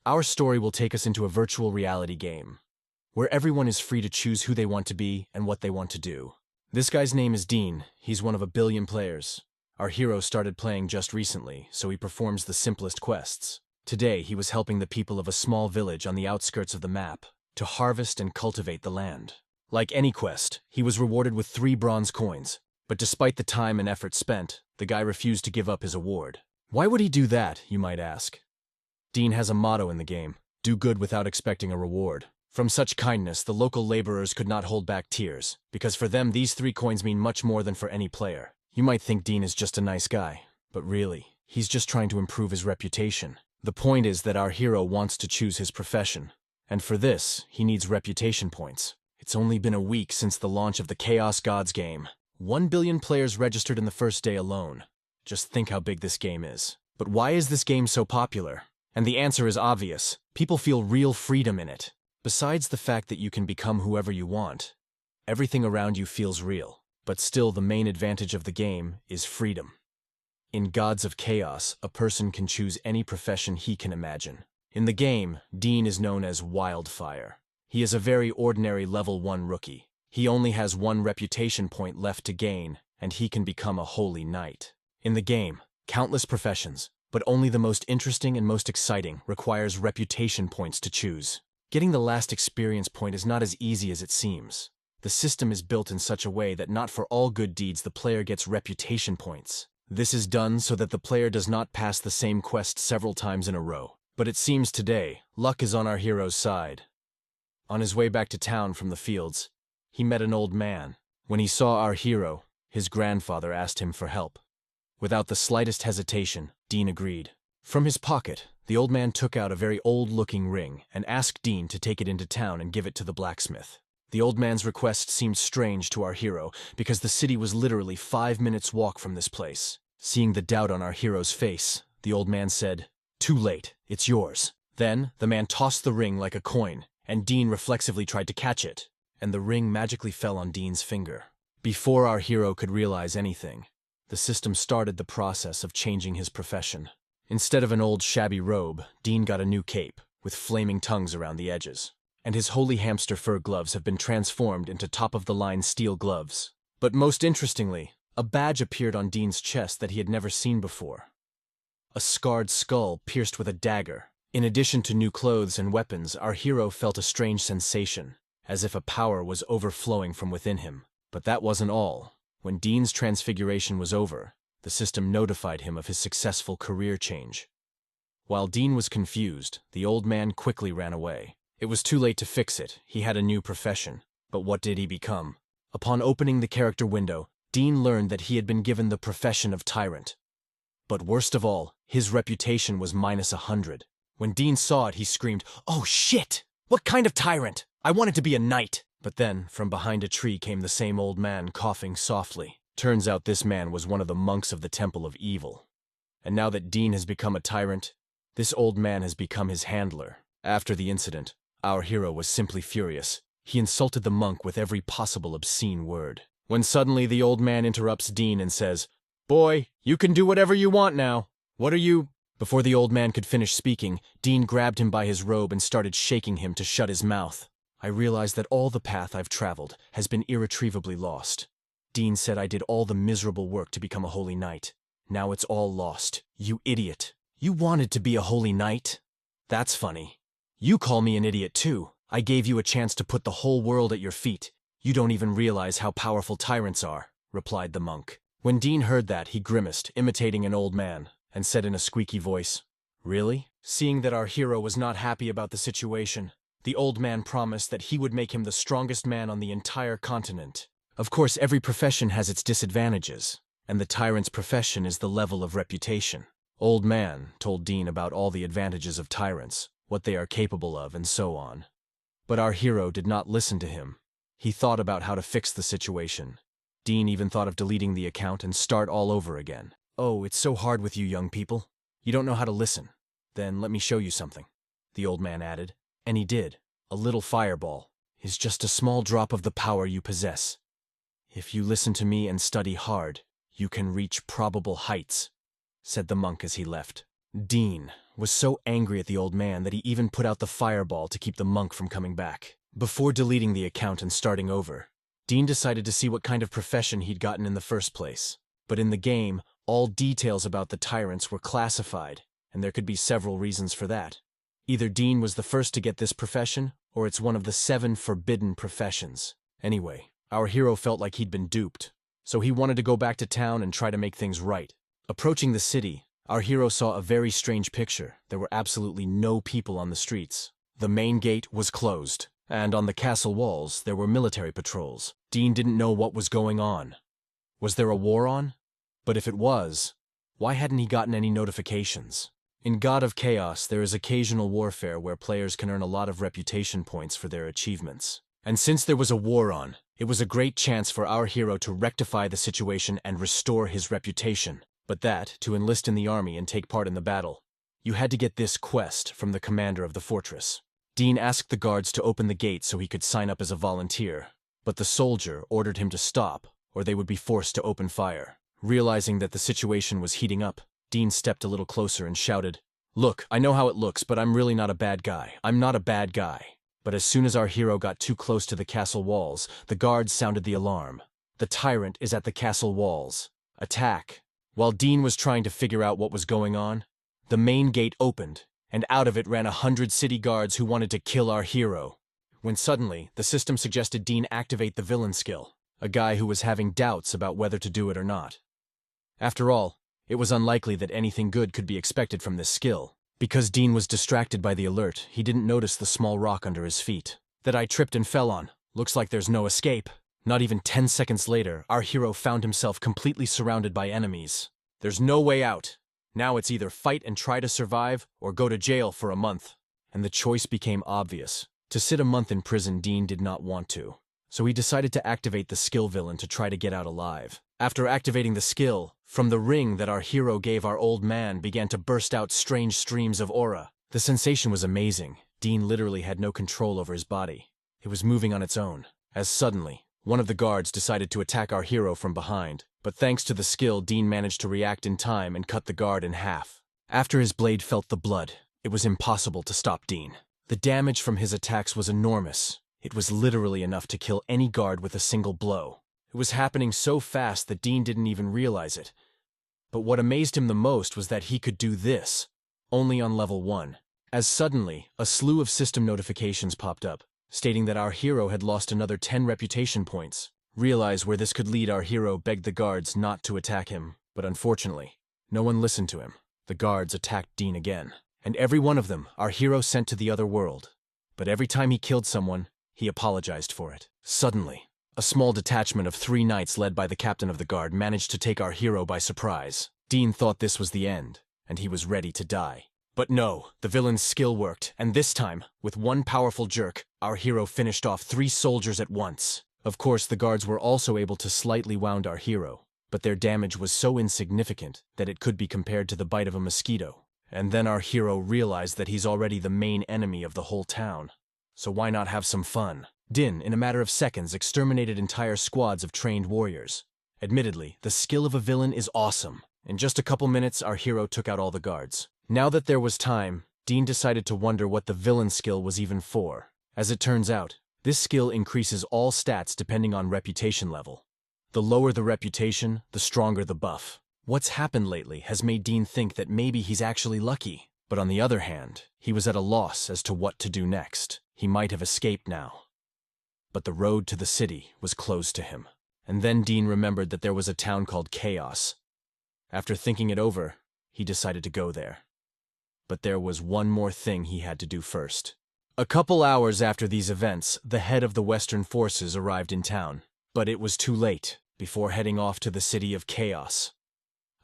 Our story will take us into a virtual reality game, where everyone is free to choose who they want to be and what they want to do. This guy's name is Dean. He's one of a billion players. Our hero started playing just recently, so he performs the simplest quests. Today, he was helping the people of a small village on the outskirts of the map to harvest and cultivate the land. Like any quest, he was rewarded with 3 bronze coins, but despite the time and effort spent, the guy refused to give up his award. Why would he do that, you might ask? Dean has a motto in the game: do good without expecting a reward. From such kindness, the local laborers could not hold back tears, because for them these 3 coins mean much more than for any player. You might think Dean is just a nice guy, but really, he's just trying to improve his reputation. The point is that our hero wants to choose his profession, and for this, he needs reputation points. It's only been a week since the launch of the Chaos Gods game. 1 billion players registered in the first day alone. Just think how big this game is. But why is this game so popular? And the answer is obvious. People feel real freedom in it. Besides the fact that you can become whoever you want, everything around you feels real. But still, the main advantage of the game is freedom. In Gods of Chaos, a person can choose any profession he can imagine. In the game, Dean is known as Wildfire. He is a very ordinary level 1 rookie. He only has 1 reputation point left to gain, and he can become a holy knight. In the game, countless professions, but only the most interesting and most exciting, requires reputation points to choose. Getting the last experience point is not as easy as it seems. The system is built in such a way that not for all good deeds the player gets reputation points. This is done so that the player does not pass the same quest several times in a row. But it seems today, luck is on our hero's side. On his way back to town from the fields, he met an old man. When he saw our hero, his grandfather asked him for help. Without the slightest hesitation, Dean agreed. From his pocket, the old man took out a very old-looking ring and asked Dean to take it into town and give it to the blacksmith. The old man's request seemed strange to our hero because the city was literally 5 minutes' walk from this place. Seeing the doubt on our hero's face, the old man said, "Too late, it's yours." Then, the man tossed the ring like a coin, and Dean reflexively tried to catch it, and the ring magically fell on Dean's finger. Before our hero could realize anything, the system started the process of changing his profession. Instead of an old shabby robe, Dean got a new cape, with flaming tongues around the edges. And his holy hamster fur gloves have been transformed into top-of-the-line steel gloves. But most interestingly, a badge appeared on Dean's chest that he had never seen before. A scarred skull pierced with a dagger. In addition to new clothes and weapons, our hero felt a strange sensation, as if a power was overflowing from within him. But that wasn't all. When Dean's transfiguration was over, the system notified him of his successful career change. While Dean was confused, the old man quickly ran away. It was too late to fix it. He had a new profession. But what did he become? Upon opening the character window, Dean learned that he had been given the profession of Tyrant. But worst of all, his reputation was -100. When Dean saw it, he screamed, "Oh shit! What kind of tyrant? I wanted to be a knight!" But then, from behind a tree came the same old man coughing softly. Turns out this man was one of the monks of the Temple of Evil. And now that Dean has become a tyrant, this old man has become his handler. After the incident, our hero was simply furious. He insulted the monk with every possible obscene word. When suddenly the old man interrupts Dean and says, "Boy, you can do whatever you want now. What are you—" Before the old man could finish speaking, Dean grabbed him by his robe and started shaking him to shut his mouth. I realized that all the path I've traveled has been irretrievably lost. Dean said I did all the miserable work to become a holy knight. Now it's all lost. You idiot. You wanted to be a holy knight? That's funny. You call me an idiot too. I gave you a chance to put the whole world at your feet. You don't even realize how powerful tyrants are," replied the monk. When Dean heard that, he grimaced, imitating an old man, and said in a squeaky voice, "Really?" Seeing that our hero was not happy about the situation, the old man promised that he would make him the strongest man on the entire continent. Of course, every profession has its disadvantages, and the tyrant's profession is the level of reputation. Old Man told Dean about all the advantages of tyrants, what they are capable of, and so on. But our hero did not listen to him. He thought about how to fix the situation. Dean even thought of deleting the account and start all over again. "Oh, it's so hard with you young people. You don't know how to listen. Then let me show you something," the old man added. And he did. A little fireball is just a small drop of the power you possess. If you listen to me and study hard, you can reach probable heights, said the monk as he left. Dean was so angry at the old man that he even put out the fireball to keep the monk from coming back. Before deleting the account and starting over, Dean decided to see what kind of profession he'd gotten in the first place. But in the game, all details about the Tyrants were classified, and there could be several reasons for that. Either Dean was the first to get this profession, or it's one of the 7 forbidden professions. Anyway, our hero felt like he'd been duped, so he wanted to go back to town and try to make things right. Approaching the city, our hero saw a very strange picture. There were absolutely no people on the streets. The main gate was closed, and on the castle walls there were military patrols. Dean didn't know what was going on. Was there a war on? But if it was, why hadn't he gotten any notifications? In God of Chaos, there is occasional warfare where players can earn a lot of reputation points for their achievements. And since there was a war on, it was a great chance for our hero to rectify the situation and restore his reputation. But that, to enlist in the army and take part in the battle, you had to get this quest from the commander of the fortress. Dean asked the guards to open the gate so he could sign up as a volunteer, but the soldier ordered him to stop, or they would be forced to open fire. Realizing that the situation was heating up, Dean stepped a little closer and shouted, "Look, I know how it looks, but I'm really not a bad guy. I'm not a bad guy." But as soon as our hero got too close to the castle walls, the guards sounded the alarm. The Tyrant is at the castle walls. Attack. While Dean was trying to figure out what was going on, the main gate opened, and out of it ran 100 city guards who wanted to kill our hero. When suddenly, the system suggested Dean activate the villain skill, a guy who was having doubts about whether to do it or not. After all, it was unlikely that anything good could be expected from this skill. Because Dean was distracted by the alert, he didn't notice the small rock under his feet that I tripped and fell on. Looks like there's no escape. Not even 10 seconds later, our hero found himself completely surrounded by enemies. There's no way out. Now it's either fight and try to survive, or go to jail for a month. And the choice became obvious. To sit a month in prison, Dean did not want to. So he decided to activate the skill villain to try to get out alive. After activating the skill, from the ring that our hero gave our old man began to burst out strange streams of aura. The sensation was amazing. Dean literally had no control over his body. It was moving on its own. As suddenly, one of the guards decided to attack our hero from behind. But thanks to the skill, Dean managed to react in time and cut the guard in half. After his blade felt the blood, it was impossible to stop Dean. The damage from his attacks was enormous. It was literally enough to kill any guard with a single blow. It was happening so fast that Dean didn't even realize it. But what amazed him the most was that he could do this, only on level 1. As suddenly, a slew of system notifications popped up, stating that our hero had lost another 10 reputation points. Realize where this could lead, our hero begged the guards not to attack him, but unfortunately, no one listened to him. The guards attacked Dean again, and every one of them our hero sent to the other world. But every time he killed someone, he apologized for it. Suddenly, a small detachment of 3 knights led by the captain of the guard managed to take our hero by surprise. Dean thought this was the end, and he was ready to die. But no, the villain's skill worked, and this time, with one powerful jerk, our hero finished off 3 soldiers at once. Of course, the guards were also able to slightly wound our hero, but their damage was so insignificant that it could be compared to the bite of a mosquito. And then our hero realized that he's already the main enemy of the whole town. So why not have some fun? Din, in a matter of seconds, exterminated entire squads of trained warriors. Admittedly, the skill of a villain is awesome. In just a couple minutes, our hero took out all the guards. Now that there was time, Dean decided to wonder what the villain skill was even for. As it turns out, this skill increases all stats depending on reputation level. The lower the reputation, the stronger the buff. What's happened lately has made Dean think that maybe he's actually lucky. But on the other hand, he was at a loss as to what to do next. He might have escaped now. But the road to the city was closed to him. And then Dean remembered that there was a town called Chaos. After thinking it over, he decided to go there. But there was one more thing he had to do first. A couple hours after these events, the head of the Western forces arrived in town. But it was too late. Before heading off to the city of Chaos,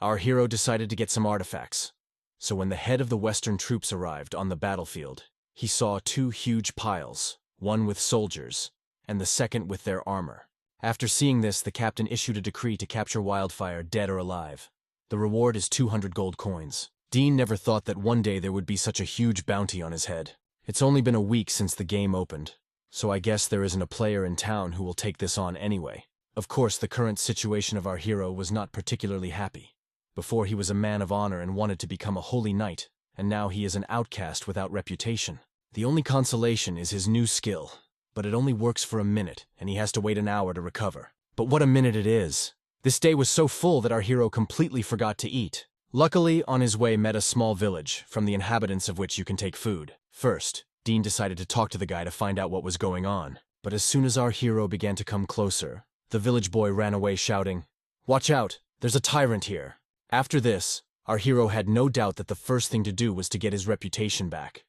our hero decided to get some artifacts. So when the head of the Western troops arrived on the battlefield, he saw 2 huge piles, one with soldiers, and the second with their armor. After seeing this, the captain issued a decree to capture Wildfire, dead or alive. The reward is 200 gold coins. Dean never thought that one day there would be such a huge bounty on his head. It's only been a week since the game opened, so I guess there isn't a player in town who will take this on anyway. Of course, the current situation of our hero was not particularly happy. Before he was a man of honor and wanted to become a holy knight, and now he is an outcast without reputation. The only consolation is his new skill, but it only works for a minute, and he has to wait an hour to recover. But what a minute it is! This day was so full that our hero completely forgot to eat. Luckily, on his way met a small village, from the inhabitants of which you can take food. First, Dean decided to talk to the guy to find out what was going on. But as soon as our hero began to come closer, the village boy ran away shouting, "Watch out! There's a tyrant here!" After this, our hero had no doubt that the first thing to do was to get his reputation back.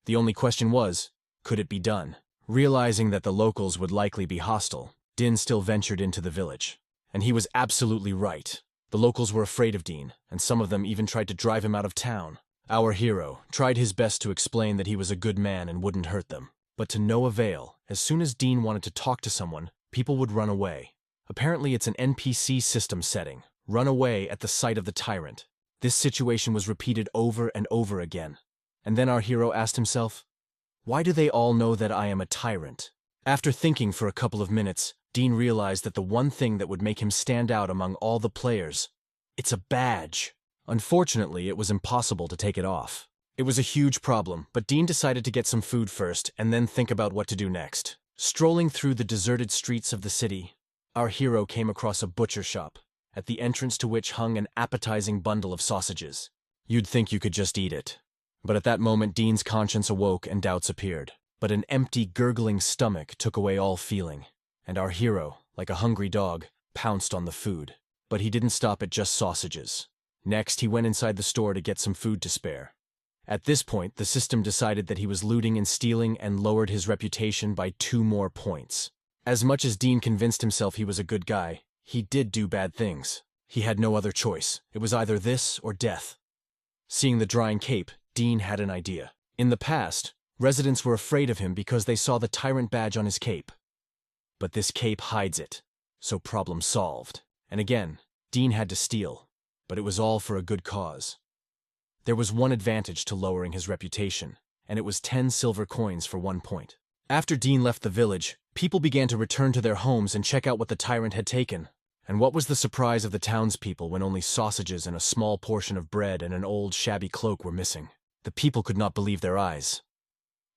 The only question was, could it be done? Realizing that the locals would likely be hostile, Din still ventured into the village. And he was absolutely right. The locals were afraid of Dean, and some of them even tried to drive him out of town. Our hero tried his best to explain that he was a good man and wouldn't hurt them. But to no avail. As soon as Dean wanted to talk to someone, people would run away. Apparently it's an NPC system setting. Run away at the sight of the tyrant. This situation was repeated over and over again. And then our hero asked himself, why do they all know that I am a tyrant? After thinking for a couple of minutes, Dean realized that the one thing that would make him stand out among all the players, it's a badge. Unfortunately, it was impossible to take it off. It was a huge problem, but Dean decided to get some food first and then think about what to do next. Strolling through the deserted streets of the city, our hero came across a butcher shop, at the entrance to which hung an appetizing bundle of sausages. You'd think you could just eat it. But at that moment, Dean's conscience awoke and doubts appeared. But an empty, gurgling stomach took away all feeling. And our hero, like a hungry dog, pounced on the food. But he didn't stop at just sausages. Next, he went inside the store to get some food to spare. At this point, the system decided that he was looting and stealing and lowered his reputation by 2 more points. As much as Dean convinced himself he was a good guy, he did do bad things. He had no other choice. It was either this or death. Seeing the drying cape, Dean had an idea. In the past, residents were afraid of him because they saw the tyrant badge on his cape. But this cape hides it, so problem solved. And again, Dean had to steal, but it was all for a good cause. There was one advantage to lowering his reputation, and it was 10 silver coins for 1 point. After Dean left the village, people began to return to their homes and check out what the tyrant had taken. And what was the surprise of the townspeople when only sausages and a small portion of bread and an old shabby cloak were missing? The people could not believe their eyes.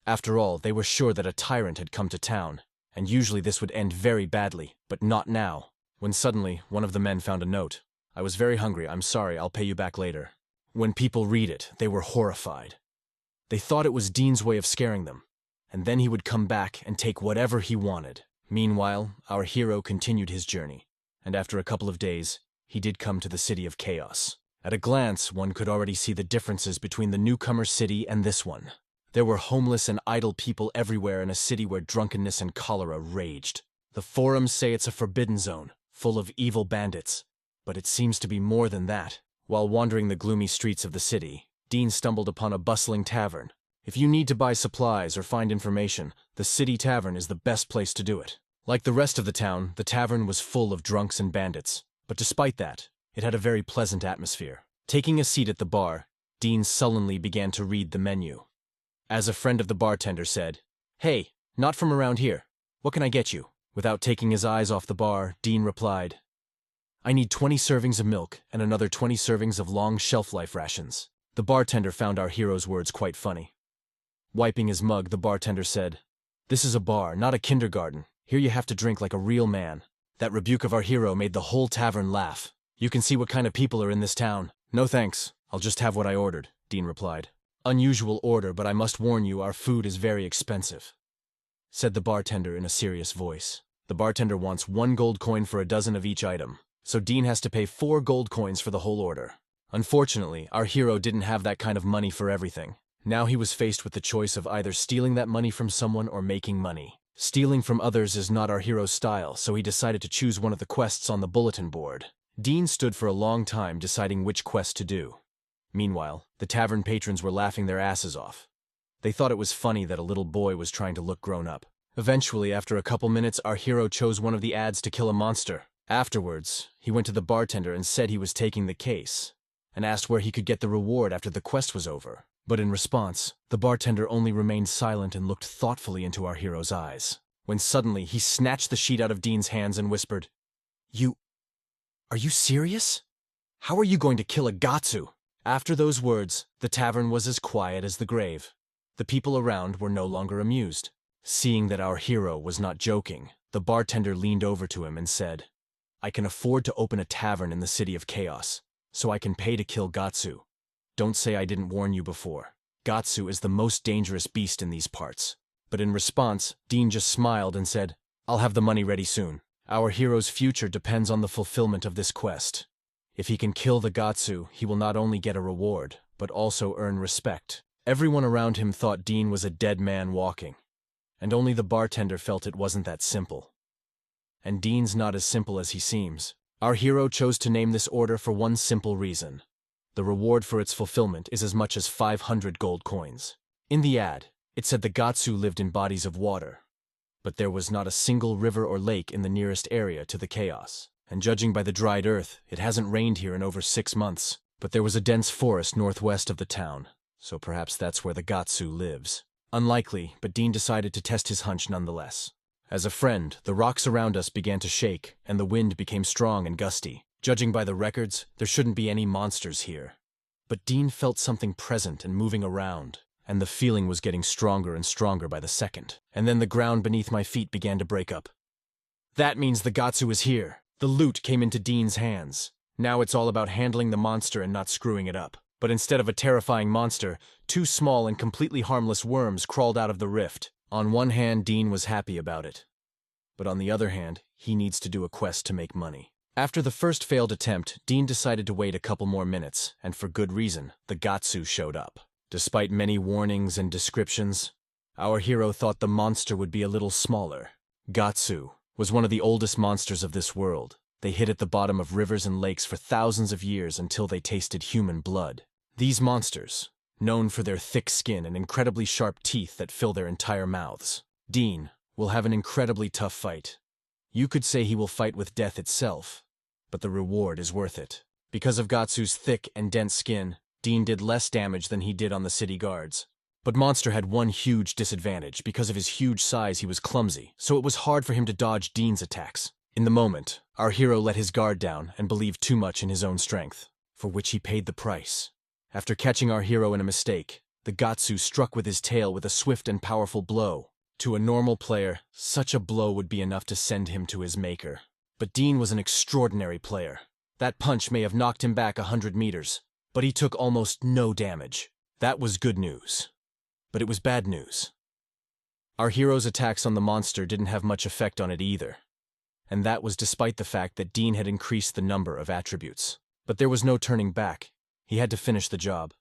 After all, they were sure that a tyrant had come to town, and usually this would end very badly, but not now. When suddenly, one of the men found a note. "I was very hungry, I'm sorry, I'll pay you back later." When people read it, they were horrified. They thought it was Dean's way of scaring them, and then he would come back and take whatever he wanted. Meanwhile, our hero continued his journey, and after a couple of days, he did come to the City of Chaos. At a glance, one could already see the differences between the newcomer city and this one. There were homeless and idle people everywhere in a city where drunkenness and cholera raged. The forums say it's a forbidden zone, full of evil bandits, but it seems to be more than that. While wandering the gloomy streets of the city, Dean stumbled upon a bustling tavern. If you need to buy supplies or find information, the city tavern is the best place to do it. Like the rest of the town, the tavern was full of drunks and bandits, but despite that, it had a very pleasant atmosphere. Taking a seat at the bar, Dean sullenly began to read the menu. As a friend of the bartender said, "Hey, not from around here. What can I get you?" Without taking his eyes off the bar, Dean replied, "I need 20 servings of milk and another 20 servings of long shelf-life rations." The bartender found our hero's words quite funny. Wiping his mug, the bartender said, "This is a bar, not a kindergarten. Here you have to drink like a real man." That rebuke of our hero made the whole tavern laugh. "You can see what kind of people are in this town." "No thanks, I'll just have what I ordered," Dean replied. "Unusual order, but I must warn you our food is very expensive," said the bartender in a serious voice. The bartender wants 1 gold coin for a dozen of each item, so Dean has to pay 4 gold coins for the whole order. Unfortunately, our hero didn't have that kind of money for everything. Now he was faced with the choice of either stealing that money from someone or making money. Stealing from others is not our hero's style, so he decided to choose one of the quests on the bulletin board. Dean stood for a long time deciding which quest to do. Meanwhile, the tavern patrons were laughing their asses off. They thought it was funny that a little boy was trying to look grown up. Eventually, after a couple minutes, our hero chose one of the ads to kill a monster. Afterwards, he went to the bartender and said he was taking the case, and asked where he could get the reward after the quest was over. But in response, the bartender only remained silent and looked thoughtfully into our hero's eyes. When suddenly, he snatched the sheet out of Dean's hands and whispered, Are you serious?" How are you going to kill a Gatsu? After those words, the tavern was as quiet as the grave. The people around were no longer amused. Seeing that our hero was not joking, the bartender leaned over to him and said, I can afford to open a tavern in the City of Chaos, so I can pay to kill Gatsu. Don't say I didn't warn you before. Gatsu is the most dangerous beast in these parts. But in response, Dean just smiled and said, I'll have the money ready soon. Our hero's future depends on the fulfillment of this quest. If he can kill the Gatsu, he will not only get a reward, but also earn respect. Everyone around him thought Dean was a dead man walking, and only the bartender felt it wasn't that simple. And Dean's not as simple as he seems. Our hero chose to name this order for one simple reason. The reward for its fulfillment is as much as 500 gold coins. In the ad, it said the Gatsu lived in bodies of water, but there was not a single river or lake in the nearest area to the chaos. And judging by the dried earth, it hasn't rained here in over 6 months. But there was a dense forest northwest of the town, so perhaps that's where the Gatsu lives. Unlikely, but Dean decided to test his hunch nonetheless. As a friend, the rocks around us began to shake, and the wind became strong and gusty. Judging by the records, there shouldn't be any monsters here. But Dean felt something present and moving around, and the feeling was getting stronger and stronger by the second. And then the ground beneath my feet began to break up. That means the Gatsu is here. The loot came into Dean's hands. Now it's all about handling the monster and not screwing it up. But instead of a terrifying monster, 2 small and completely harmless worms crawled out of the rift. On one hand, Dean was happy about it. But on the other hand, he needs to do a quest to make money. After the first failed attempt, Dean decided to wait a couple more minutes, and for good reason, the Gatsu showed up. Despite many warnings and descriptions, our hero thought the monster would be a little smaller. Gatsu was one of the oldest monsters of this world. They hid at the bottom of rivers and lakes for thousands of years until they tasted human blood. These monsters, known for their thick skin and incredibly sharp teeth that fill their entire mouths. Dean will have an incredibly tough fight. You could say he will fight with death itself, but the reward is worth it. Because of Gatsu's thick and dense skin, Dean did less damage than he did on the city guards. But Monster had one huge disadvantage. Because of his huge size, he was clumsy, so it was hard for him to dodge Dean's attacks. In the moment, our hero let his guard down and believed too much in his own strength, for which he paid the price. After catching our hero in a mistake, the Gatsu struck with his tail with a swift and powerful blow. To a normal player, such a blow would be enough to send him to his maker. But Dean was an extraordinary player. That punch may have knocked him back 100 meters, but he took almost no damage. That was good news. But it was bad news. Our hero's attacks on the monster didn't have much effect on it either. And that was despite the fact that Dean had increased the number of attributes. But there was no turning back. He had to finish the job.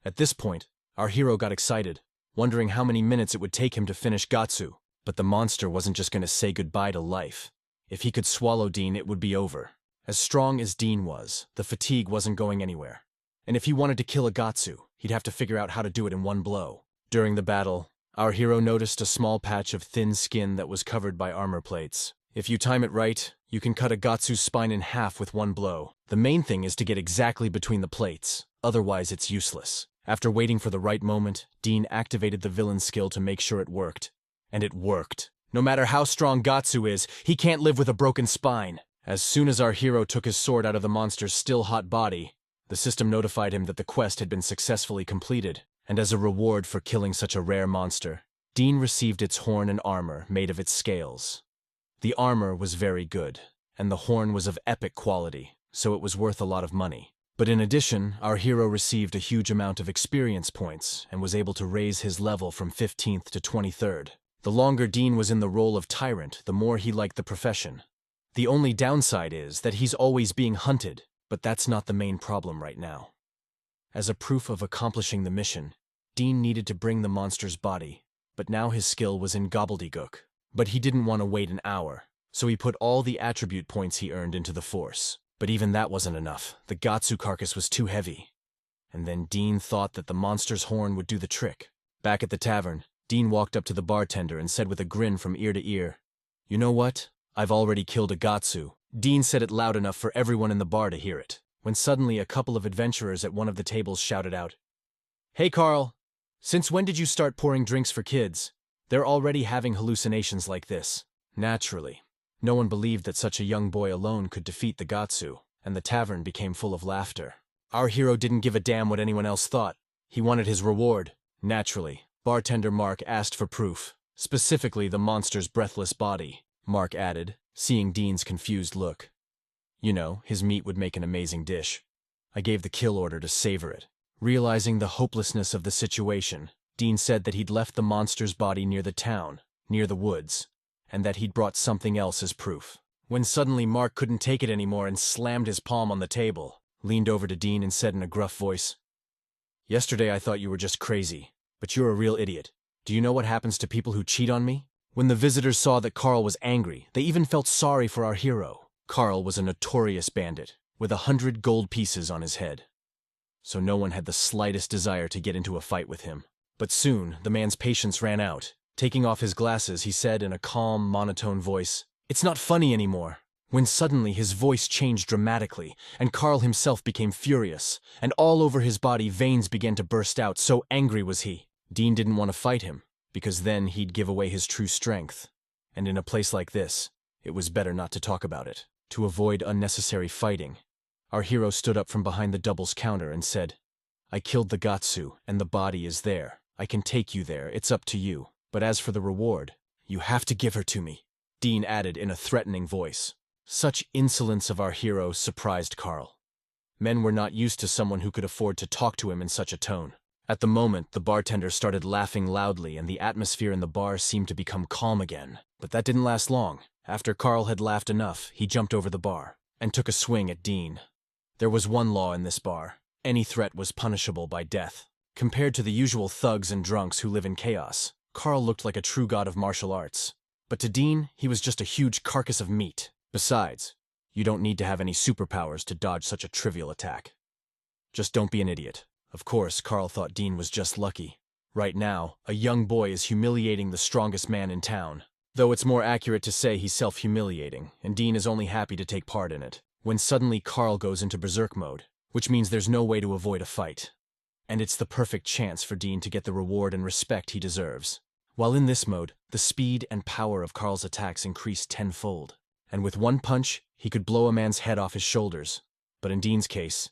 At this point, our hero got excited, wondering how many minutes it would take him to finish Gatsu. But the monster wasn't just going to say goodbye to life. If he could swallow Dean, it would be over. As strong as Dean was, the fatigue wasn't going anywhere. And if he wanted to kill a Gatsu, he'd have to figure out how to do it in one blow. During the battle, our hero noticed a small patch of thin skin that was covered by armor plates. If you time it right, you can cut a Gatsu's spine in half with one blow. The main thing is to get exactly between the plates, otherwise it's useless. After waiting for the right moment, Dean activated the villain skill to make sure it worked. And it worked. No matter how strong Gatsu is, he can't live with a broken spine. As soon as our hero took his sword out of the monster's still hot body, the system notified him that the quest had been successfully completed. And as a reward for killing such a rare monster, Dean received its horn and armor made of its scales. The armor was very good, and the horn was of epic quality, so it was worth a lot of money. But in addition, our hero received a huge amount of experience points and was able to raise his level from 15th to 23rd. The longer Dean was in the role of Tyrant, the more he liked the profession. The only downside is that he's always being hunted, but that's not the main problem right now. As a proof of accomplishing the mission, Dean needed to bring the monster's body, but now his skill was in gobbledygook. But he didn't want to wait an hour, so he put all the attribute points he earned into the force. But even that wasn't enough. The Gatsu carcass was too heavy. And then Dean thought that the monster's horn would do the trick. Back at the tavern, Dean walked up to the bartender and said with a grin from ear to ear, "You know what? I've already killed a Gatsu." Dean said it loud enough for everyone in the bar to hear it, when suddenly a couple of adventurers at one of the tables shouted out, "Hey Carl, since when did you start pouring drinks for kids? They're already having hallucinations like this." Naturally, no one believed that such a young boy alone could defeat the Gatsu, and the tavern became full of laughter. Our hero didn't give a damn what anyone else thought. He wanted his reward. Naturally, bartender Mark asked for proof, specifically the monster's breathless body. Mark added, seeing Dean's confused look. You know, his meat would make an amazing dish. I gave the kill order to savor it. Realizing the hopelessness of the situation, Dean said that he'd left the monster's body near the town, near the woods, and that he'd brought something else as proof. When suddenly Mark couldn't take it anymore and slammed his palm on the table, leaned over to Dean and said in a gruff voice, "Yesterday I thought you were just crazy, but you're a real idiot. Do you know what happens to people who cheat on me?" When the visitors saw that Carl was angry, they even felt sorry for our hero. Carl was a notorious bandit, with 100 gold pieces on his head. So no one had the slightest desire to get into a fight with him. But soon, the man's patience ran out. Taking off his glasses, he said in a calm, monotone voice, "It's not funny anymore." When suddenly his voice changed dramatically, and Carl himself became furious, and all over his body veins began to burst out, so angry was he. Dean didn't want to fight him, because then he'd give away his true strength. And in a place like this, it was better not to talk about it. To avoid unnecessary fighting, our hero stood up from behind the doubles counter and said, "I killed the Gatsu, and the body is there. I can take you there, it's up to you. But as for the reward, you have to give her to me," Dean added in a threatening voice. Such insolence of our hero surprised Carl. Men were not used to someone who could afford to talk to him in such a tone. At the moment, the bartender started laughing loudly and the atmosphere in the bar seemed to become calm again. But that didn't last long. After Carl had laughed enough, he jumped over the bar and took a swing at Dean. There was one law in this bar. Any threat was punishable by death. Compared to the usual thugs and drunks who live in chaos, Carl looked like a true god of martial arts. But to Dean, he was just a huge carcass of meat. Besides, you don't need to have any superpowers to dodge such a trivial attack. Just don't be an idiot. Of course, Carl thought Dean was just lucky. Right now, a young boy is humiliating the strongest man in town. Though it's more accurate to say he's self-humiliating, and Dean is only happy to take part in it. When suddenly Carl goes into berserk mode, which means there's no way to avoid a fight. And it's the perfect chance for Dean to get the reward and respect he deserves. While in this mode, the speed and power of Carl's attacks increased tenfold. And with one punch, he could blow a man's head off his shoulders. But in Dean's case,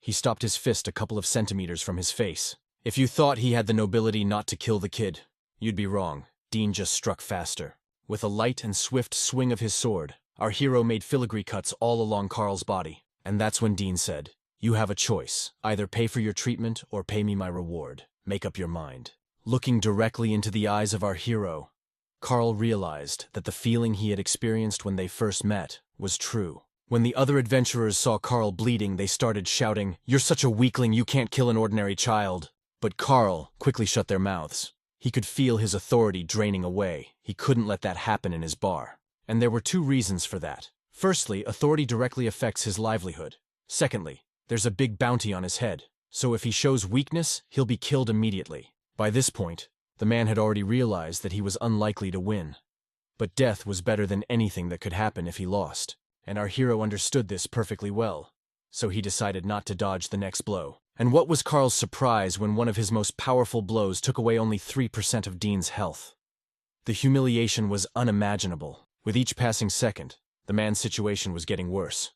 he stopped his fist a couple of centimeters from his face. If you thought he had the nobility not to kill the kid, you'd be wrong. Dean just struck faster. With a light and swift swing of his sword, our hero made filigree cuts all along Carl's body. And that's when Dean said, "You have a choice. Either pay for your treatment or pay me my reward. Make up your mind." Looking directly into the eyes of our hero, Carl realized that the feeling he had experienced when they first met was true. When the other adventurers saw Carl bleeding, they started shouting, "You're such a weakling, you can't kill an ordinary child." But Carl quickly shut their mouths. He could feel his authority draining away. He couldn't let that happen in his bar. And there were two reasons for that. Firstly, authority directly affects his livelihood. Secondly, there's a big bounty on his head. So if he shows weakness, he'll be killed immediately. By this point, the man had already realized that he was unlikely to win. But death was better than anything that could happen if he lost. And our hero understood this perfectly well. So he decided not to dodge the next blow. And what was Carl's surprise when one of his most powerful blows took away only 3% of Dean's health? The humiliation was unimaginable. With each passing second, the man's situation was getting worse.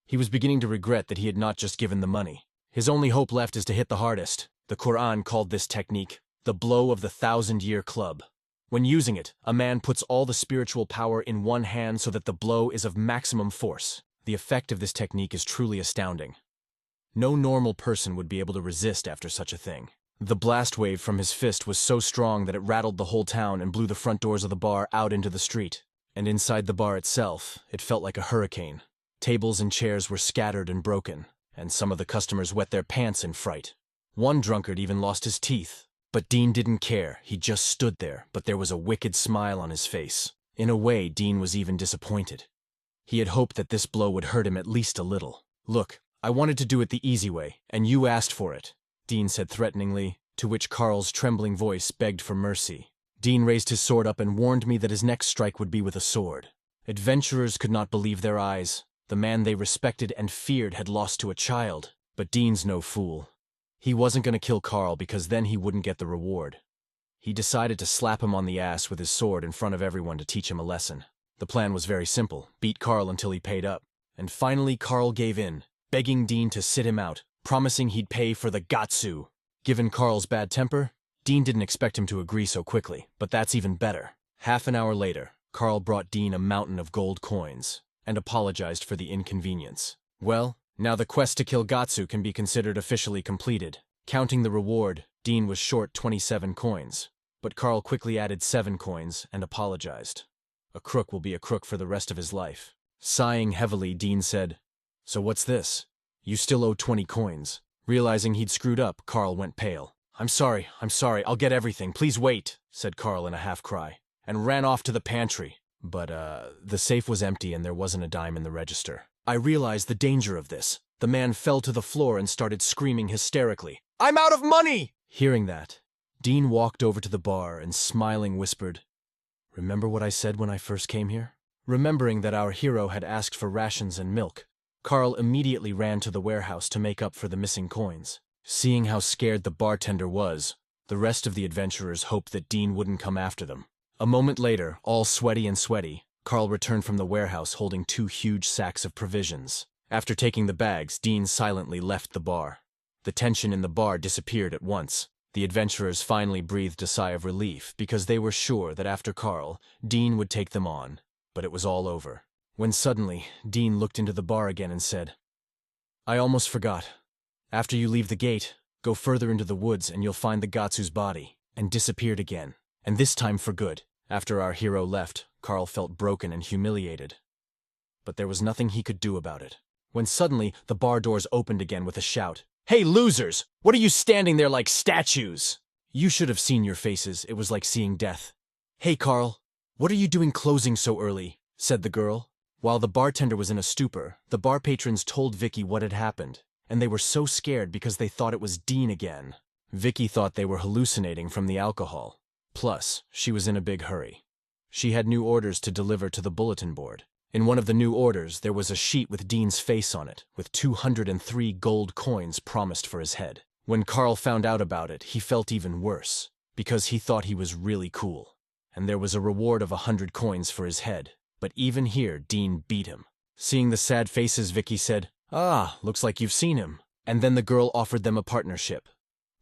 He was beginning to regret that he had not just given the money. His only hope left is to hit the hardest. The Quran called this technique the blow of the 1,000-year club. When using it, a man puts all the spiritual power in one hand so that the blow is of maximum force. The effect of this technique is truly astounding. No normal person would be able to resist after such a thing. The blast wave from his fist was so strong that it rattled the whole town and blew the front doors of the bar out into the street. And inside the bar itself, it felt like a hurricane. Tables and chairs were scattered and broken, and some of the customers wet their pants in fright. One drunkard even lost his teeth. But Dean didn't care. He just stood there, but there was a wicked smile on his face. In a way, Dean was even disappointed. He had hoped that this blow would hurt him at least a little. "Look, I wanted to do it the easy way, and you asked for it," Dean said threateningly, to which Carl's trembling voice begged for mercy. Dean raised his sword up and warned me that his next strike would be with a sword. Adventurers could not believe their eyes. The man they respected and feared had lost to a child. But Dean's no fool. He wasn't going to kill Carl because then he wouldn't get the reward. He decided to slap him on the ass with his sword in front of everyone to teach him a lesson. The plan was very simple: beat Carl until he paid up, And finally Carl gave in, begging Dean to sit him out, promising he'd pay for the gatsu. Given Carl's bad temper, Dean didn't expect him to agree so quickly, but that's even better. Half an hour later, Carl brought Dean a mountain of gold coins, and apologized for the inconvenience. Well, now the quest to kill Gatsu can be considered officially completed. Counting the reward, Dean was short 27 coins, but Carl quickly added 7 coins and apologized. A crook will be a crook for the rest of his life. Sighing heavily, Dean said, "So what's this? You still owe 20 coins. Realizing he'd screwed up, Carl went pale. I'm sorry, I'll get everything, please wait," said Carl in a half-cry, and ran off to the pantry. But, the safe was empty and there wasn't a dime in the register. I realized the danger of this. The man fell to the floor and started screaming hysterically, "I'm out of money!" Hearing that, Dean walked over to the bar and smiling whispered, "Remember what I said when I first came here?" Remembering that our hero had asked for rations and milk, Carl immediately ran to the warehouse to make up for the missing coins. Seeing how scared the bartender was, the rest of the adventurers hoped that Dean wouldn't come after them. A moment later, all sweaty, Carl returned from the warehouse holding 2 huge sacks of provisions. After taking the bags, Dean silently left the bar. The tension in the bar disappeared at once. The adventurers finally breathed a sigh of relief because they were sure that after Carl, Dean would take them on. But it was all over. When suddenly, Dean looked into the bar again and said, "I almost forgot. After you leave the gate, go further into the woods and you'll find the Gatsu's body," and disappeared again. And this time for good. After our hero left, Carl felt broken and humiliated. But there was nothing he could do about it. When suddenly, the bar doors opened again with a shout. "Hey, losers! What are you standing there like statues?" You should have seen your faces. It was like seeing death. "Hey, Carl, what are you doing closing so early?" said the girl. While the bartender was in a stupor, the bar patrons told Vicky what had happened, and they were so scared because they thought it was Dean again. Vicky thought they were hallucinating from the alcohol. Plus, she was in a big hurry. She had new orders to deliver to the bulletin board. In one of the new orders, there was a sheet with Dean's face on it, with 203 gold coins promised for his head. When Carl found out about it, he felt even worse, because he thought he was really cool. And there was a reward of 100 coins for his head. But even here, Dean beat him. Seeing the sad faces, Vicky said, "Ah, looks like you've seen him." And then the girl offered them a partnership.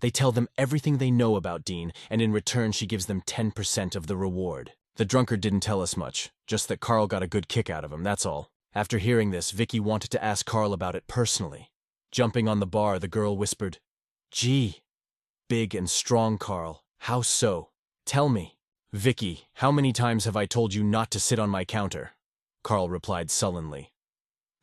They tell them everything they know about Dean, and in return she gives them 10% of the reward. The drunkard didn't tell us much, just that Carl got a good kick out of him, that's all. After hearing this, Vicky wanted to ask Carl about it personally. Jumping on the bar, the girl whispered, "Gee, big and strong Carl, how so? Tell me." "Vicky, how many times have I told you not to sit on my counter?" Carl replied sullenly.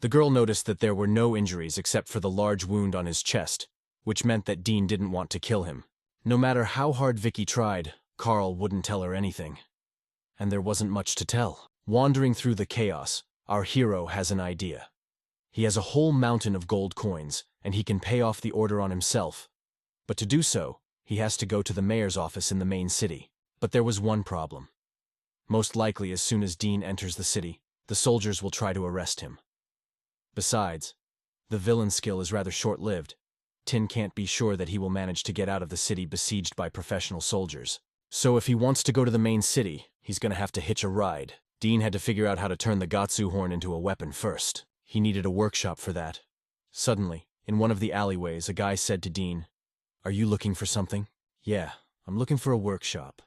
The girl noticed that there were no injuries except for the large wound on his chest, which meant that Dean didn't want to kill him. No matter how hard Vicky tried, Carl wouldn't tell her anything. And there wasn't much to tell. Wandering through the chaos, our hero has an idea. He has a whole mountain of gold coins, and he can pay off the order on himself. But to do so, he has to go to the mayor's office in the main city. But there was one problem. Most likely, as soon as Dean enters the city, the soldiers will try to arrest him. Besides, the villain's skill is rather short-lived. Tin can't be sure that he will manage to get out of the city besieged by professional soldiers. So if he wants to go to the main city, he's gonna have to hitch a ride. Dean had to figure out how to turn the Gatsu horn into a weapon first. He needed a workshop for that. Suddenly, in one of the alleyways, a guy said to Dean, "Are you looking for something?" "Yeah, I'm looking for a workshop."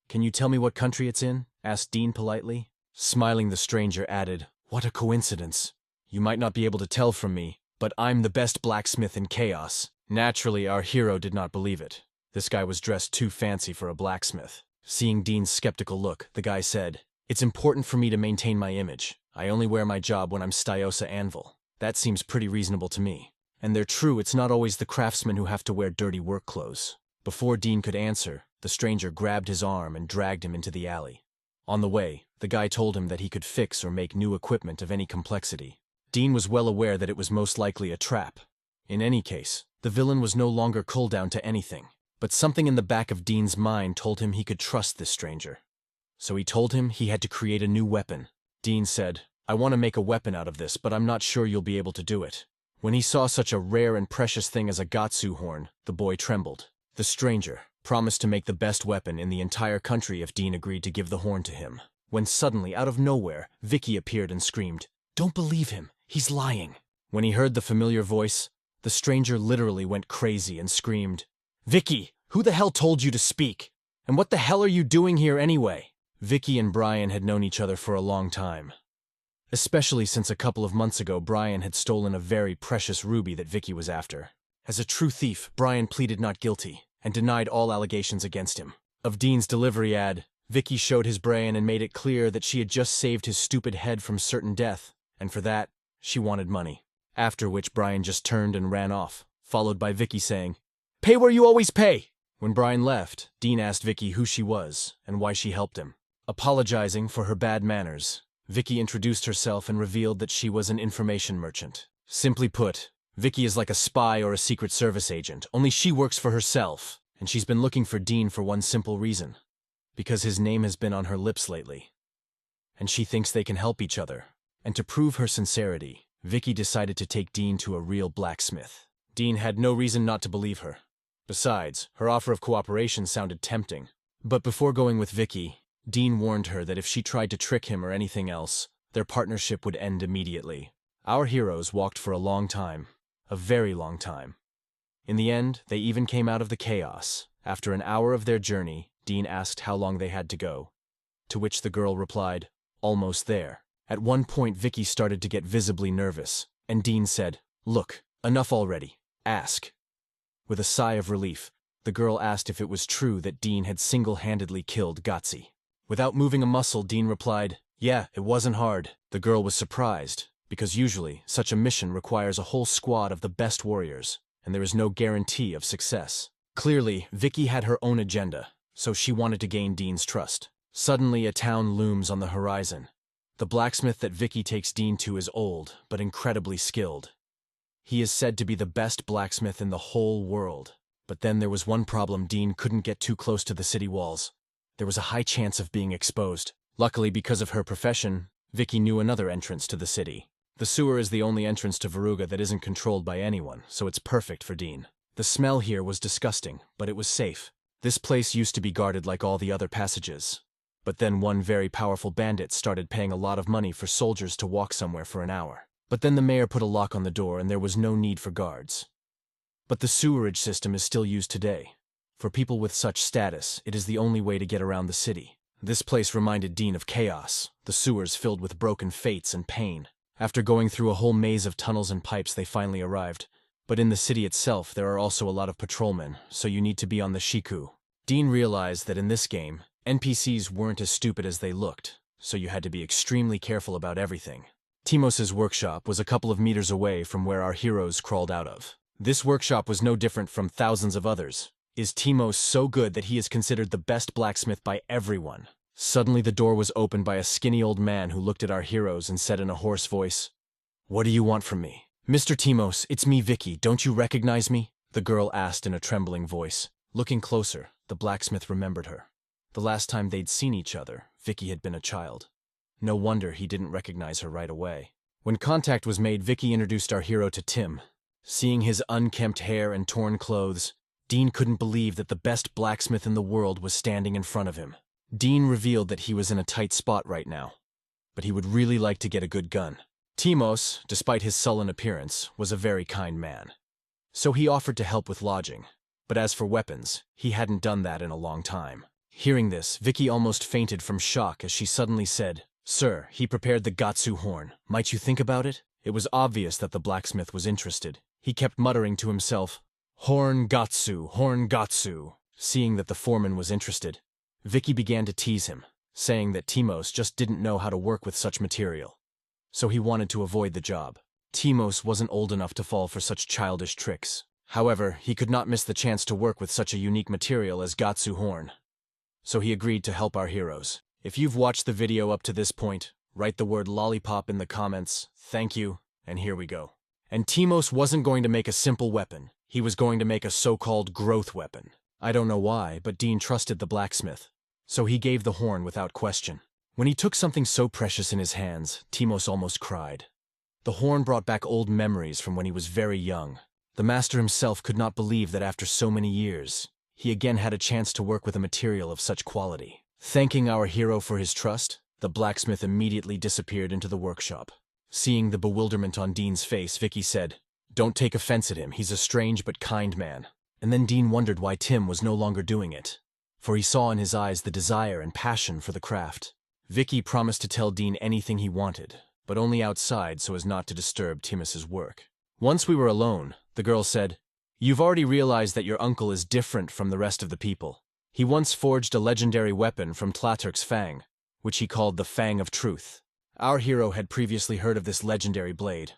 "Can you tell me what country it's in?" asked Dean politely. Smiling, the stranger added, "What a coincidence. You might not be able to tell from me, but I'm the best blacksmith in Chaos." Naturally, our hero did not believe it. This guy was dressed too fancy for a blacksmith. Seeing Dean's skeptical look, the guy said, "It's important for me to maintain my image. I only wear my job when I'm Styosa Anvil. That seems pretty reasonable to me. And they're true, it's not always the craftsmen who have to wear dirty work clothes." Before Dean could answer, the stranger grabbed his arm and dragged him into the alley. On the way, the guy told him that he could fix or make new equipment of any complexity. Dean was well aware that it was most likely a trap. In any case, the villain was no longer cool down to anything. But something in the back of Dean's mind told him he could trust this stranger. So he told him he had to create a new weapon. Dean said, "I want to make a weapon out of this, but I'm not sure you'll be able to do it." When he saw such a rare and precious thing as a Gatsu horn, the boy trembled. The stranger promised to make the best weapon in the entire country if Dean agreed to give the horn to him. When suddenly, out of nowhere, Vicky appeared and screamed, "Don't believe him. He's lying. When he heard the familiar voice, the stranger literally went crazy and screamed, "Vicky, who the hell told you to speak? And what the hell are you doing here anyway?" Vicky and Brian had known each other for a long time. Especially since a couple of months ago Brian had stolen a very precious ruby that Vicky was after. As a true thief, Brian pleaded not guilty and denied all allegations against him. Of Dean's delivery ad, Vicky showed his brain and made it clear that she had just saved his stupid head from certain death, and for that, she wanted money. After which Brian just turned and ran off, followed by Vicky saying, "Pay where you always pay!" When Brian left, Dean asked Vicky who she was and why she helped him. Apologizing for her bad manners, Vicky introduced herself and revealed that she was an information merchant. Simply put, Vicky is like a spy or a Secret Service agent, only she works for herself, and she's been looking for Dean for one simple reason. Because his name has been on her lips lately. And she thinks they can help each other. And to prove her sincerity, Vicky decided to take Dean to a real blacksmith. Dean had no reason not to believe her. Besides, her offer of cooperation sounded tempting. But before going with Vicky, Dean warned her that if she tried to trick him or anything else, their partnership would end immediately. Our heroes walked for a long time. A very long time. In the end, they even came out of the chaos. After an hour of their journey, Dean asked how long they had to go. To which the girl replied, "Almost there." At one point, Vicky started to get visibly nervous, and Dean said, "Look, enough already. Ask." With a sigh of relief, the girl asked if it was true that Dean had single-handedly killed Gotzi. Without moving a muscle, Dean replied, "Yeah, it wasn't hard." The girl was surprised, because usually, such a mission requires a whole squad of the best warriors, and there is no guarantee of success. Clearly, Vicky had her own agenda, so she wanted to gain Dean's trust. Suddenly, a town looms on the horizon. The blacksmith that Vicky takes Dean to is old, but incredibly skilled. He is said to be the best blacksmith in the whole world. But then there was one problem: Dean couldn't get too close to the city walls. There was a high chance of being exposed. Luckily, because of her profession, Vicky knew another entrance to the city. The sewer is the only entrance to Veruga that isn't controlled by anyone, so it's perfect for Dean. The smell here was disgusting, but it was safe. This place used to be guarded like all the other passages. But then one very powerful bandit started paying a lot of money for soldiers to walk somewhere for an hour. But then the mayor put a lock on the door and there was no need for guards. But the sewerage system is still used today. For people with such status, it is the only way to get around the city. This place reminded Dean of chaos, the sewers filled with broken fates and pain. After going through a whole maze of tunnels and pipes, they finally arrived. But in the city itself, there are also a lot of patrolmen, so you need to be on the shiku. Dean realized that in this game, NPCs weren't as stupid as they looked, so you had to be extremely careful about everything. Timos's workshop was a couple of meters away from where our heroes crawled out of. This workshop was no different from thousands of others. Is Timos so good that he is considered the best blacksmith by everyone? Suddenly the door was opened by a skinny old man who looked at our heroes and said in a hoarse voice, "What do you want from me?" "Mr. Timos, it's me, Vicky. Don't you recognize me?" the girl asked in a trembling voice. Looking closer, the blacksmith remembered her. The last time they'd seen each other, Vicky had been a child. No wonder he didn't recognize her right away. When contact was made, Vicky introduced our hero to Tim. Seeing his unkempt hair and torn clothes, Dean couldn't believe that the best blacksmith in the world was standing in front of him. Dean revealed that he was in a tight spot right now, but he would really like to get a good gun. Timos, despite his sullen appearance, was a very kind man. So he offered to help with lodging, but as for weapons, he hadn't done that in a long time. Hearing this, Vicky almost fainted from shock as she suddenly said, "Sir, he prepared the Gatsu horn. Might you think about it?" It was obvious that the blacksmith was interested. He kept muttering to himself, Horn Gatsu." Seeing that the foreman was interested, Vicky began to tease him, saying that Timos just didn't know how to work with such material. So he wanted to avoid the job. Timos wasn't old enough to fall for such childish tricks. However, he could not miss the chance to work with such a unique material as Gatsu horn. So he agreed to help our heroes. If you've watched the video up to this point, write the word lollipop in the comments, thank you, and here we go. And Timos wasn't going to make a simple weapon. He was going to make a so-called growth weapon. I don't know why, but Dean trusted the blacksmith. So he gave the horn without question. When he took something so precious in his hands, Timos almost cried. The horn brought back old memories from when he was very young. The master himself could not believe that after so many years, he again had a chance to work with a material of such quality. Thanking our hero for his trust, the blacksmith immediately disappeared into the workshop. Seeing the bewilderment on Dean's face, Vicky said, "Don't take offense at him, he's a strange but kind man." And then Dean wondered why Tim was no longer doing it, for he saw in his eyes the desire and passion for the craft. Vicky promised to tell Dean anything he wanted, but only outside so as not to disturb Timus's work. Once we were alone, the girl said, "You've already realized that your uncle is different from the rest of the people. He once forged a legendary weapon from Tlaturk's fang, which he called the Fang of Truth. Our hero had previously heard of this legendary blade,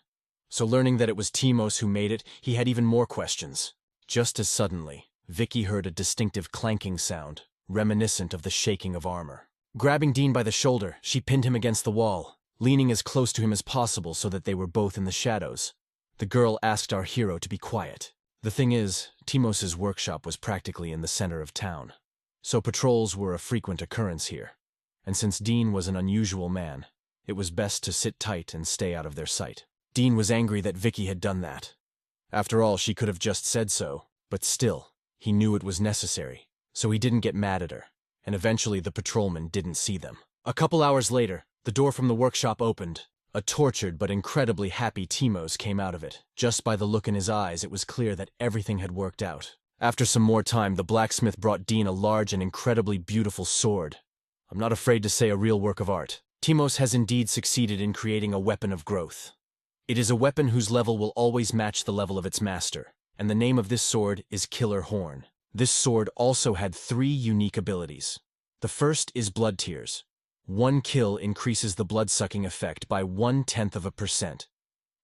so learning that it was Timos who made it, he had even more questions." Just as suddenly, Vicky heard a distinctive clanking sound, reminiscent of the shaking of armor. Grabbing Dean by the shoulder, she pinned him against the wall, leaning as close to him as possible so that they were both in the shadows. The girl asked our hero to be quiet. The thing is, Timos's workshop was practically in the center of town, so patrols were a frequent occurrence here. And since Dean was an unusual man, it was best to sit tight and stay out of their sight. Dean was angry that Vicky had done that. After all, she could have just said so, but still, he knew it was necessary, so he didn't get mad at her, and eventually the patrolman didn't see them. A couple hours later, the door from the workshop opened. A tortured but incredibly happy Timos came out of it. Just by the look in his eyes, it was clear that everything had worked out. After some more time, the blacksmith brought Dean a large and incredibly beautiful sword. I'm not afraid to say a real work of art. Timos has indeed succeeded in creating a weapon of growth. It is a weapon whose level will always match the level of its master, and the name of this sword is Killer Horn. This sword also had 3 unique abilities. The first is Blood Tears. 1 kill increases the blood-sucking effect by 0.1%.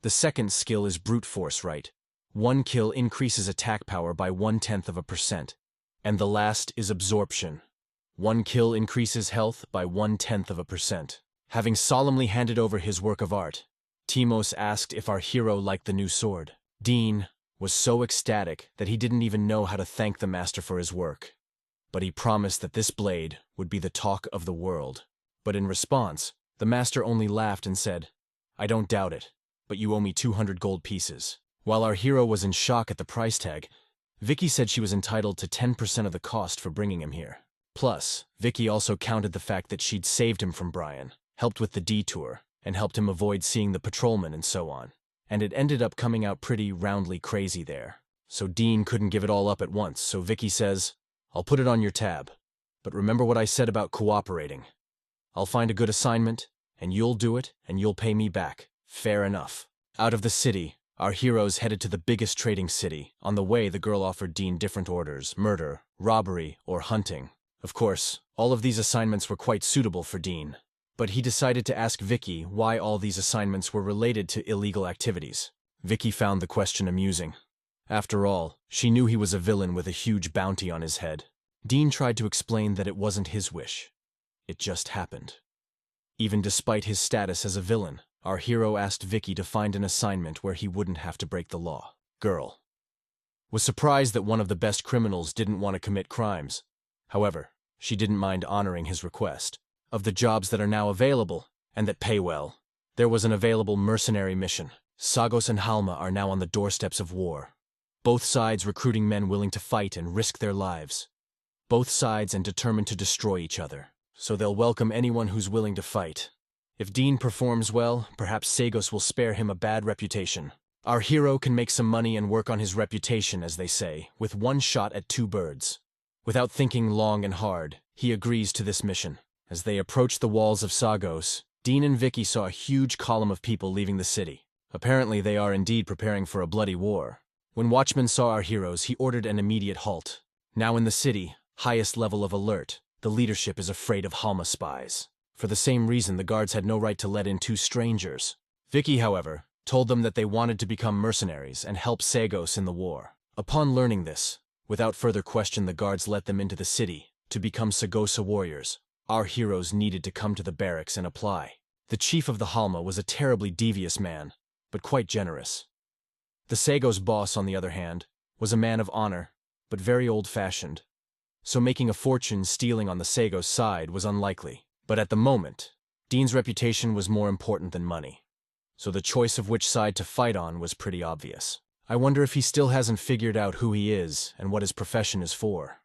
The second skill is Brute Force Right. 1 kill increases attack power by 0.1%. And the last is Absorption. 1 kill increases health by 0.1%. Having solemnly handed over his work of art, Timos asked if our hero liked the new sword. Dean was so ecstatic that he didn't even know how to thank the master for his work. But he promised that this blade would be the talk of the world. But in response, the master only laughed and said, "I don't doubt it, but you owe me 200 gold pieces." While our hero was in shock at the price tag, Vicky said she was entitled to 10% of the cost for bringing him here. Plus, Vicky also counted the fact that she'd saved him from Brian, helped with the detour, and helped him avoid seeing the patrolman and so on. And it ended up coming out pretty roundly crazy there. So Dean couldn't give it all up at once, so Vicky says, "I'll put it on your tab. But remember what I said about cooperating. I'll find a good assignment, and you'll do it, and you'll pay me back. Fair enough." Out of the city, our heroes headed to the biggest trading city. On the way, the girl offered Dean different orders: murder, robbery, or hunting. Of course, all of these assignments were quite suitable for Dean, but he decided to ask Vicky why all these assignments were related to illegal activities. Vicky found the question amusing. After all, she knew he was a villain with a huge bounty on his head. Dean tried to explain that it wasn't his wish. It just happened. Even despite his status as a villain, our hero asked Vicky to find an assignment where he wouldn't have to break the law. Girl was surprised that one of the best criminals didn't want to commit crimes. However, she didn't mind honoring his request. Of the jobs that are now available, and that pay well, there was an available mercenary mission. Sagos and Halma are now on the doorsteps of war. Both sides recruiting men willing to fight and risk their lives. Both sides and determined to destroy each other. So they'll welcome anyone who's willing to fight. If Dean performs well, perhaps Sagos will spare him a bad reputation. Our hero can make some money and work on his reputation, as they say, with one shot at 2 birds. Without thinking long and hard, he agrees to this mission. As they approached the walls of Sagos, Dean and Vicky saw a huge column of people leaving the city. Apparently they are indeed preparing for a bloody war. When Watchman saw our heroes, he ordered an immediate halt. Now in the city, highest level of alert, the leadership is afraid of Halma spies. For the same reason, the guards had no right to let in 2 strangers. Vicky, however, told them that they wanted to become mercenaries and help Sagos in the war. Upon learning this, without further question, the guards let them into the city to become Sagosa warriors. Our heroes needed to come to the barracks and apply. The chief of the Halma was a terribly devious man, but quite generous. The Sagos boss, on the other hand, was a man of honor, but very old-fashioned. So making a fortune stealing on the Sagos side was unlikely. But at the moment, Dean's reputation was more important than money. So the choice of which side to fight on was pretty obvious. I wonder if he still hasn't figured out who he is and what his profession is for.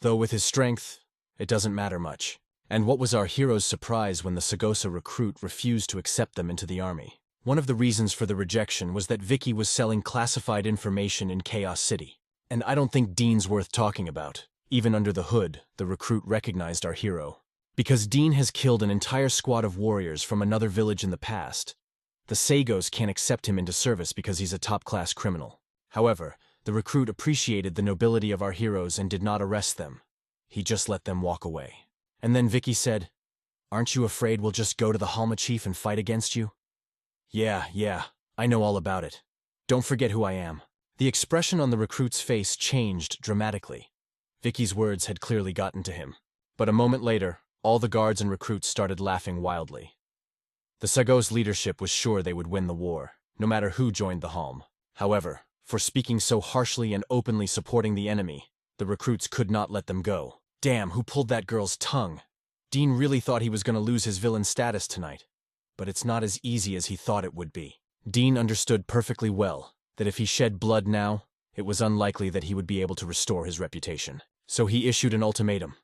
Though with his strength, it doesn't matter much. And what was our hero's surprise when the Sagosa recruit refused to accept them into the army? One of the reasons for the rejection was that Vicky was selling classified information in Chaos City. And I don't think Dean's worth talking about. Even under the hood, the recruit recognized our hero. Because Dean has killed an entire squad of warriors from another village in the past, the Sagos can't accept him into service because he's a top-class criminal. However, the recruit appreciated the nobility of our heroes and did not arrest them. He just let them walk away. And then Vicky said, "Aren't you afraid we'll just go to the Halma chief and fight against you?" Yeah, I know all about it. Don't forget who I am." The expression on the recruit's face changed dramatically. Vicky's words had clearly gotten to him. But a moment later, all the guards and recruits started laughing wildly. The Sagos leadership was sure they would win the war, no matter who joined the Halm. However, for speaking so harshly and openly supporting the enemy, the recruits could not let them go. Damn, who pulled that girl's tongue? Dean really thought he was going to lose his villain status tonight. But it's not as easy as he thought it would be. Dean understood perfectly well that if he shed blood now, it was unlikely that he would be able to restore his reputation. So he issued an ultimatum.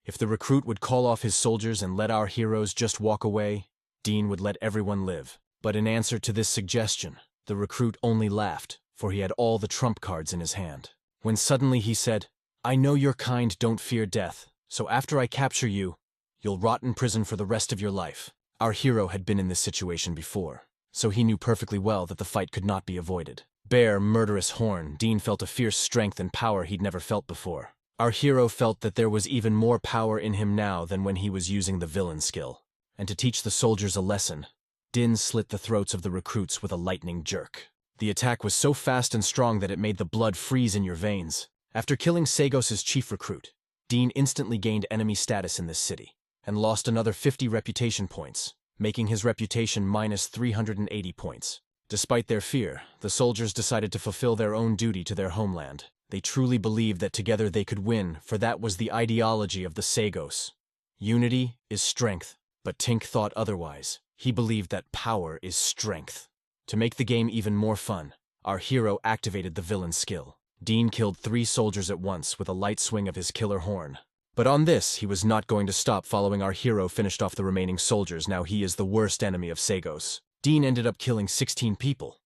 If the recruit would call off his soldiers and let our heroes just walk away, Dean would let everyone live. But in answer to this suggestion, the recruit only laughed, for he had all the trump cards in his hand. When suddenly he said, "I know your kind don't fear death, so after I capture you, you'll rot in prison for the rest of your life." Our hero had been in this situation before, so he knew perfectly well that the fight could not be avoided. Bare, murderous horn, Dean felt a fierce strength and power he'd never felt before. Our hero felt that there was even more power in him now than when he was using the villain skill. And to teach the soldiers a lesson, Din slit the throats of the recruits with a lightning jerk. The attack was so fast and strong that it made the blood freeze in your veins. After killing Sagos' chief recruit, Dean instantly gained enemy status in this city, and lost another 50 reputation points, making his reputation minus 380 points. Despite their fear, the soldiers decided to fulfill their own duty to their homeland. They truly believed that together they could win, for that was the ideology of the Sagos. Unity is strength, but Tink thought otherwise. He believed that power is strength. To make the game even more fun, our hero activated the villain skill. Dean killed 3 soldiers at once with a light swing of his killer horn. But on this, he was not going to stop following our hero finished off the remaining soldiers. Now he is the worst enemy of Sagos. Dean ended up killing 16 people,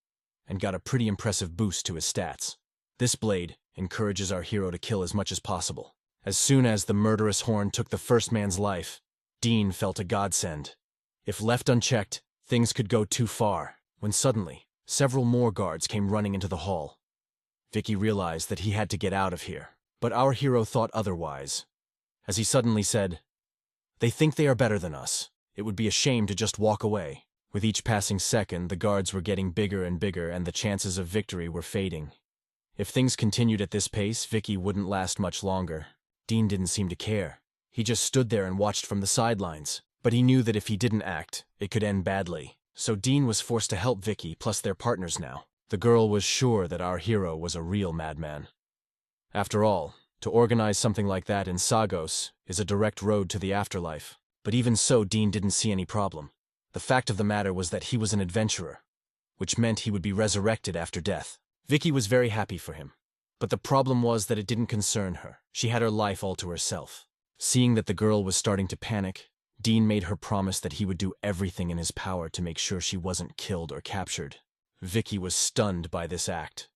and got a pretty impressive boost to his stats. This blade encourages our hero to kill as much as possible. As soon as the murderous horn took the first man's life, Dean felt a godsend. If left unchecked, things could go too far, when suddenly, several more guards came running into the hall. Vicky realized that he had to get out of here, but our hero thought otherwise, as he suddenly said, "They think they are better than us. It would be a shame to just walk away." With each passing second, the guards were getting bigger and bigger, and the chances of victory were fading. If things continued at this pace, Vicky wouldn't last much longer. Dean didn't seem to care. He just stood there and watched from the sidelines. But he knew that if he didn't act, it could end badly. So Dean was forced to help Vicky plus their partners now. The girl was sure that our hero was a real madman. After all, to organize something like that in Sagos is a direct road to the afterlife. But even so, Dean didn't see any problem. The fact of the matter was that he was an adventurer, which meant he would be resurrected after death. Vicky was very happy for him. But the problem was that it didn't concern her. She had her life all to herself. Seeing that the girl was starting to panic, Dean made her promise that he would do everything in his power to make sure she wasn't killed or captured. Vicky was stunned by this act,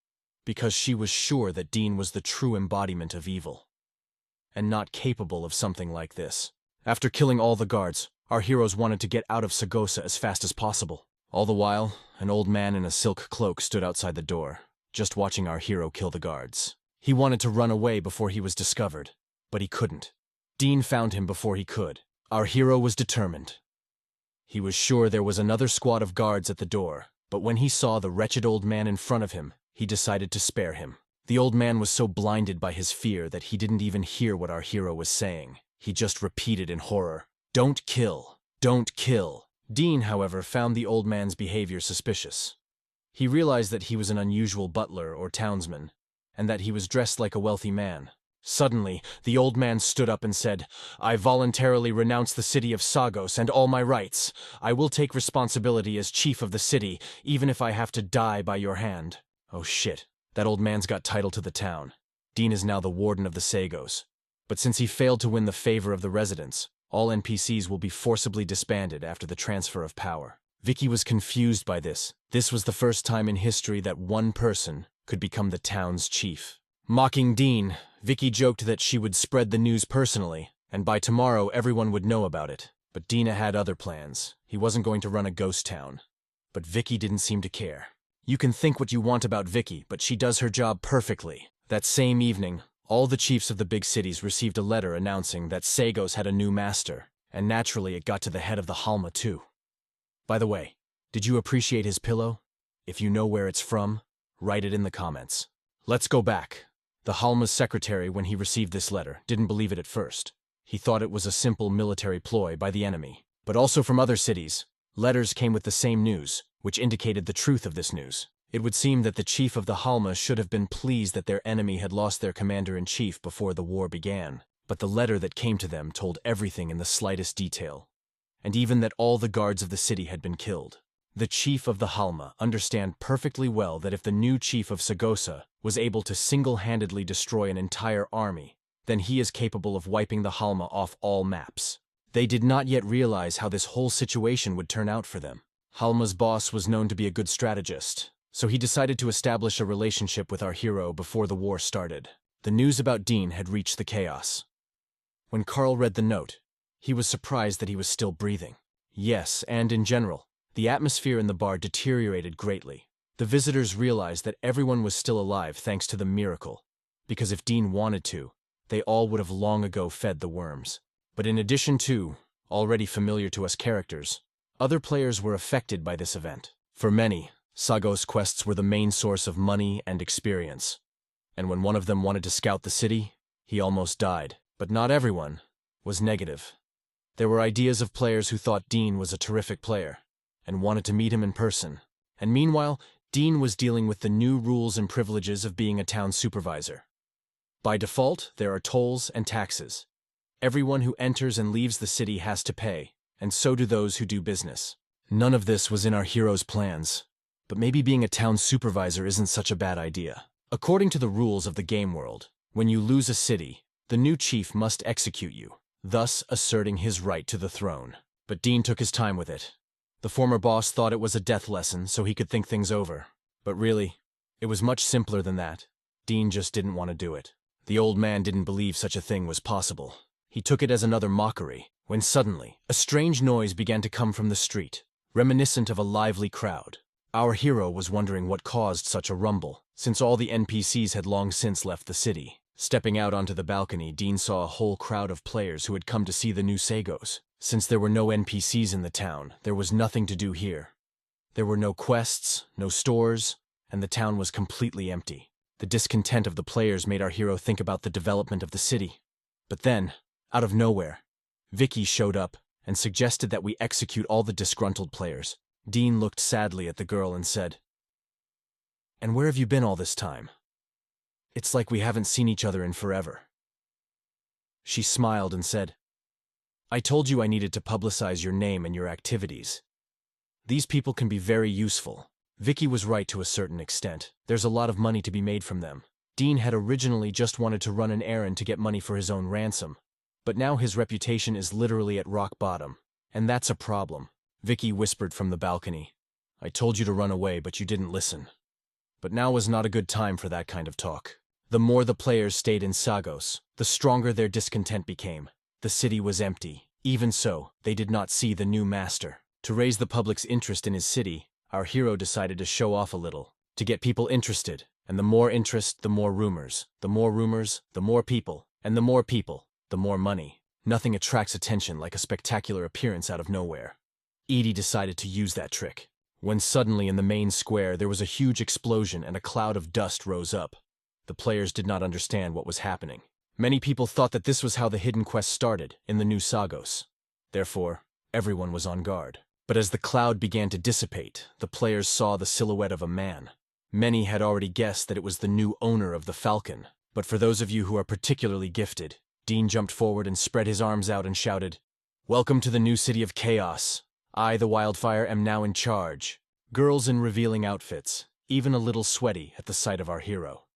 because she was sure that Dean was the true embodiment of evil, and not capable of something like this. After killing all the guards, our heroes wanted to get out of Sagosa as fast as possible. All the while, an old man in a silk cloak stood outside the door, just watching our hero kill the guards. He wanted to run away before he was discovered, but he couldn't. Dean found him before he could. Our hero was determined. He was sure there was another squad of guards at the door, but when he saw the wretched old man in front of him, he decided to spare him. The old man was so blinded by his fear that he didn't even hear what our hero was saying. He just repeated in horror, "Don't kill! Don't kill!" Dean, however, found the old man's behavior suspicious. He realized that he was an unusual butler or townsman, and that he was dressed like a wealthy man. Suddenly, the old man stood up and said, "I voluntarily renounce the city of Sagos and all my rights. I will take responsibility as chief of the city, even if I have to die by your hand." Oh shit, that old man's got title to the town. Dean is now the warden of the Sagos. But since he failed to win the favor of the residents, All NPCs will be forcibly disbanded after the transfer of power. Vicky was confused by this. This was the first time in history that one person could become the town's chief. Mocking Dean, Vicky joked that she would spread the news personally, and by tomorrow everyone would know about it. But Dina had other plans. He wasn't going to run a ghost town. But Vicky didn't seem to care. You can think what you want about Vicky, but she does her job perfectly. That same evening, all the chiefs of the big cities received a letter announcing that Sagos had a new master, and naturally it got to the head of the Halma too. By the way, did you appreciate his pillow? If you know where it's from, write it in the comments. Let's go back. The Halma's secretary, when he received this letter, didn't believe it at first. He thought it was a simple military ploy by the enemy. But also from other cities, letters came with the same news, which indicated the truth of this news. It would seem that the chief of the Halma should have been pleased that their enemy had lost their commander-in-chief before the war began. But the letter that came to them told everything in the slightest detail, and even that all the guards of the city had been killed. The chief of the Halma understood perfectly well that if the new chief of Sagosa was able to single-handedly destroy an entire army, then he is capable of wiping the Halma off all maps. They did not yet realize how this whole situation would turn out for them. Halma's boss was known to be a good strategist, so he decided to establish a relationship with our hero before the war started. The news about Dean had reached the chaos. When Carl read the note, he was surprised that he was still breathing. Yes, and in general, the atmosphere in the bar deteriorated greatly. The visitors realized that everyone was still alive thanks to the miracle, because if Dean wanted to, they all would have long ago fed the worms. But in addition to, already familiar to us characters, other players were affected by this event. For many, Sagos quests were the main source of money and experience. And when one of them wanted to scout the city, he almost died. But not everyone was negative. There were ideas of players who thought Dean was a terrific player, and wanted to meet him in person. And meanwhile, Dean was dealing with the new rules and privileges of being a town supervisor. By default, there are tolls and taxes. Everyone who enters and leaves the city has to pay, and so do those who do business. None of this was in our hero's plans, but maybe being a town supervisor isn't such a bad idea. According to the rules of the game world, when you lose a city, the new chief must execute you, thus asserting his right to the throne. But Dean took his time with it. The former boss thought it was a death lesson so he could think things over. But really, it was much simpler than that. Dean just didn't want to do it. The old man didn't believe such a thing was possible. He took it as another mockery, when suddenly, a strange noise began to come from the street, reminiscent of a lively crowd. Our hero was wondering what caused such a rumble, since all the NPCs had long since left the city. Stepping out onto the balcony, Dean saw a whole crowd of players who had come to see the new Sagos. Since there were no NPCs in the town, there was nothing to do here. There were no quests, no stores, and the town was completely empty. The discontent of the players made our hero think about the development of the city. But then, out of nowhere, Vicky showed up and suggested that we execute all the disgruntled players. Dean looked sadly at the girl and said, "And where have you been all this time? It's like we haven't seen each other in forever." She smiled and said, "I told you I needed to publicize your name and your activities. These people can be very useful." Vicky was right to a certain extent. There's a lot of money to be made from them. Dean had originally just wanted to run an errand to get money for his own ransom, but now his reputation is literally at rock bottom, and that's a problem. Vicky whispered from the balcony, "I told you to run away, but you didn't listen." But now was not a good time for that kind of talk. The more the players stayed in Sagos, the stronger their discontent became. The city was empty. Even so, they did not see the new master. To raise the public's interest in his city, our hero decided to show off a little, to get people interested, and the more interest, the more rumors. The more rumors, the more people, and the more people, the more money. Nothing attracts attention like a spectacular appearance out of nowhere. Edie decided to use that trick, when suddenly in the main square there was a huge explosion and a cloud of dust rose up. The players did not understand what was happening. Many people thought that this was how the hidden quest started, in the new Sagos. Therefore, everyone was on guard. But as the cloud began to dissipate, the players saw the silhouette of a man. Many had already guessed that it was the new owner of the Falcon. But for those of you who are particularly gifted, Dean jumped forward and spread his arms out and shouted, "Welcome to the new city of chaos. I, the Wildfire, am now in charge." Girls in revealing outfits, even a little sweaty at the sight of our hero.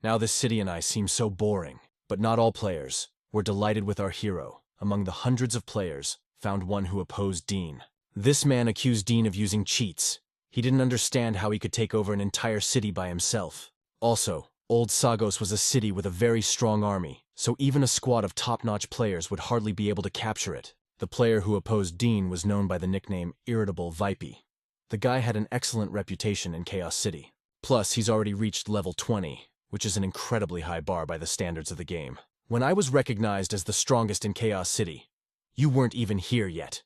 Now this city and I seem so boring, but not all players were delighted with our hero. among the hundreds of players, found one who opposed Dean. This man accused Dean of using cheats. He didn't understand how he could take over an entire city by himself. Also, Old Sagos was a city with a very strong army, so even a squad of top-notch players would hardly be able to capture it. The player who opposed Dean was known by the nickname Irritable Vipey. The guy had an excellent reputation in Chaos City. Plus, he's already reached level 20, which is an incredibly high bar by the standards of the game. When I was recognized as the strongest in Chaos City, you weren't even here yet.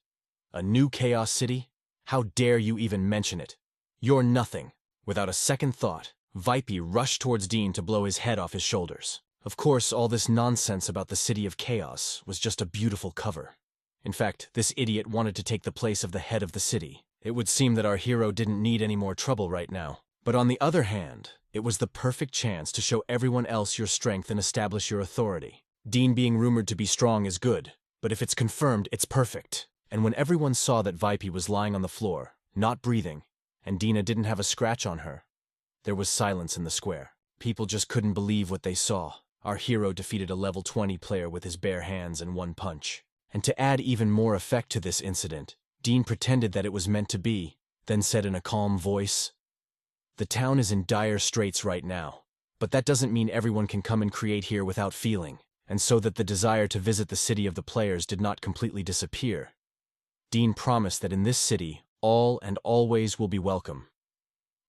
A new Chaos City? How dare you even mention it? You're nothing. Without a second thought, Vipey rushed towards Dean to blow his head off his shoulders. Of course, all this nonsense about the City of Chaos was just a beautiful cover. In fact, this idiot wanted to take the place of the head of the city. It would seem that our hero didn't need any more trouble right now. But on the other hand, it was the perfect chance to show everyone else your strength and establish your authority. Dean being rumored to be strong is good, but if it's confirmed, it's perfect. And when everyone saw that Vipey was lying on the floor, not breathing, and Dina didn't have a scratch on her, there was silence in the square. People just couldn't believe what they saw. Our hero defeated a level 20 player with his bare hands and one punch. And to add even more effect to this incident, Dean pretended that it was meant to be, then said in a calm voice, "The town is in dire straits right now, but that doesn't mean everyone can come and create here without feeling, and so that the desire to visit the city of the players did not completely disappear. Dean promised that in this city, all and always will be welcome.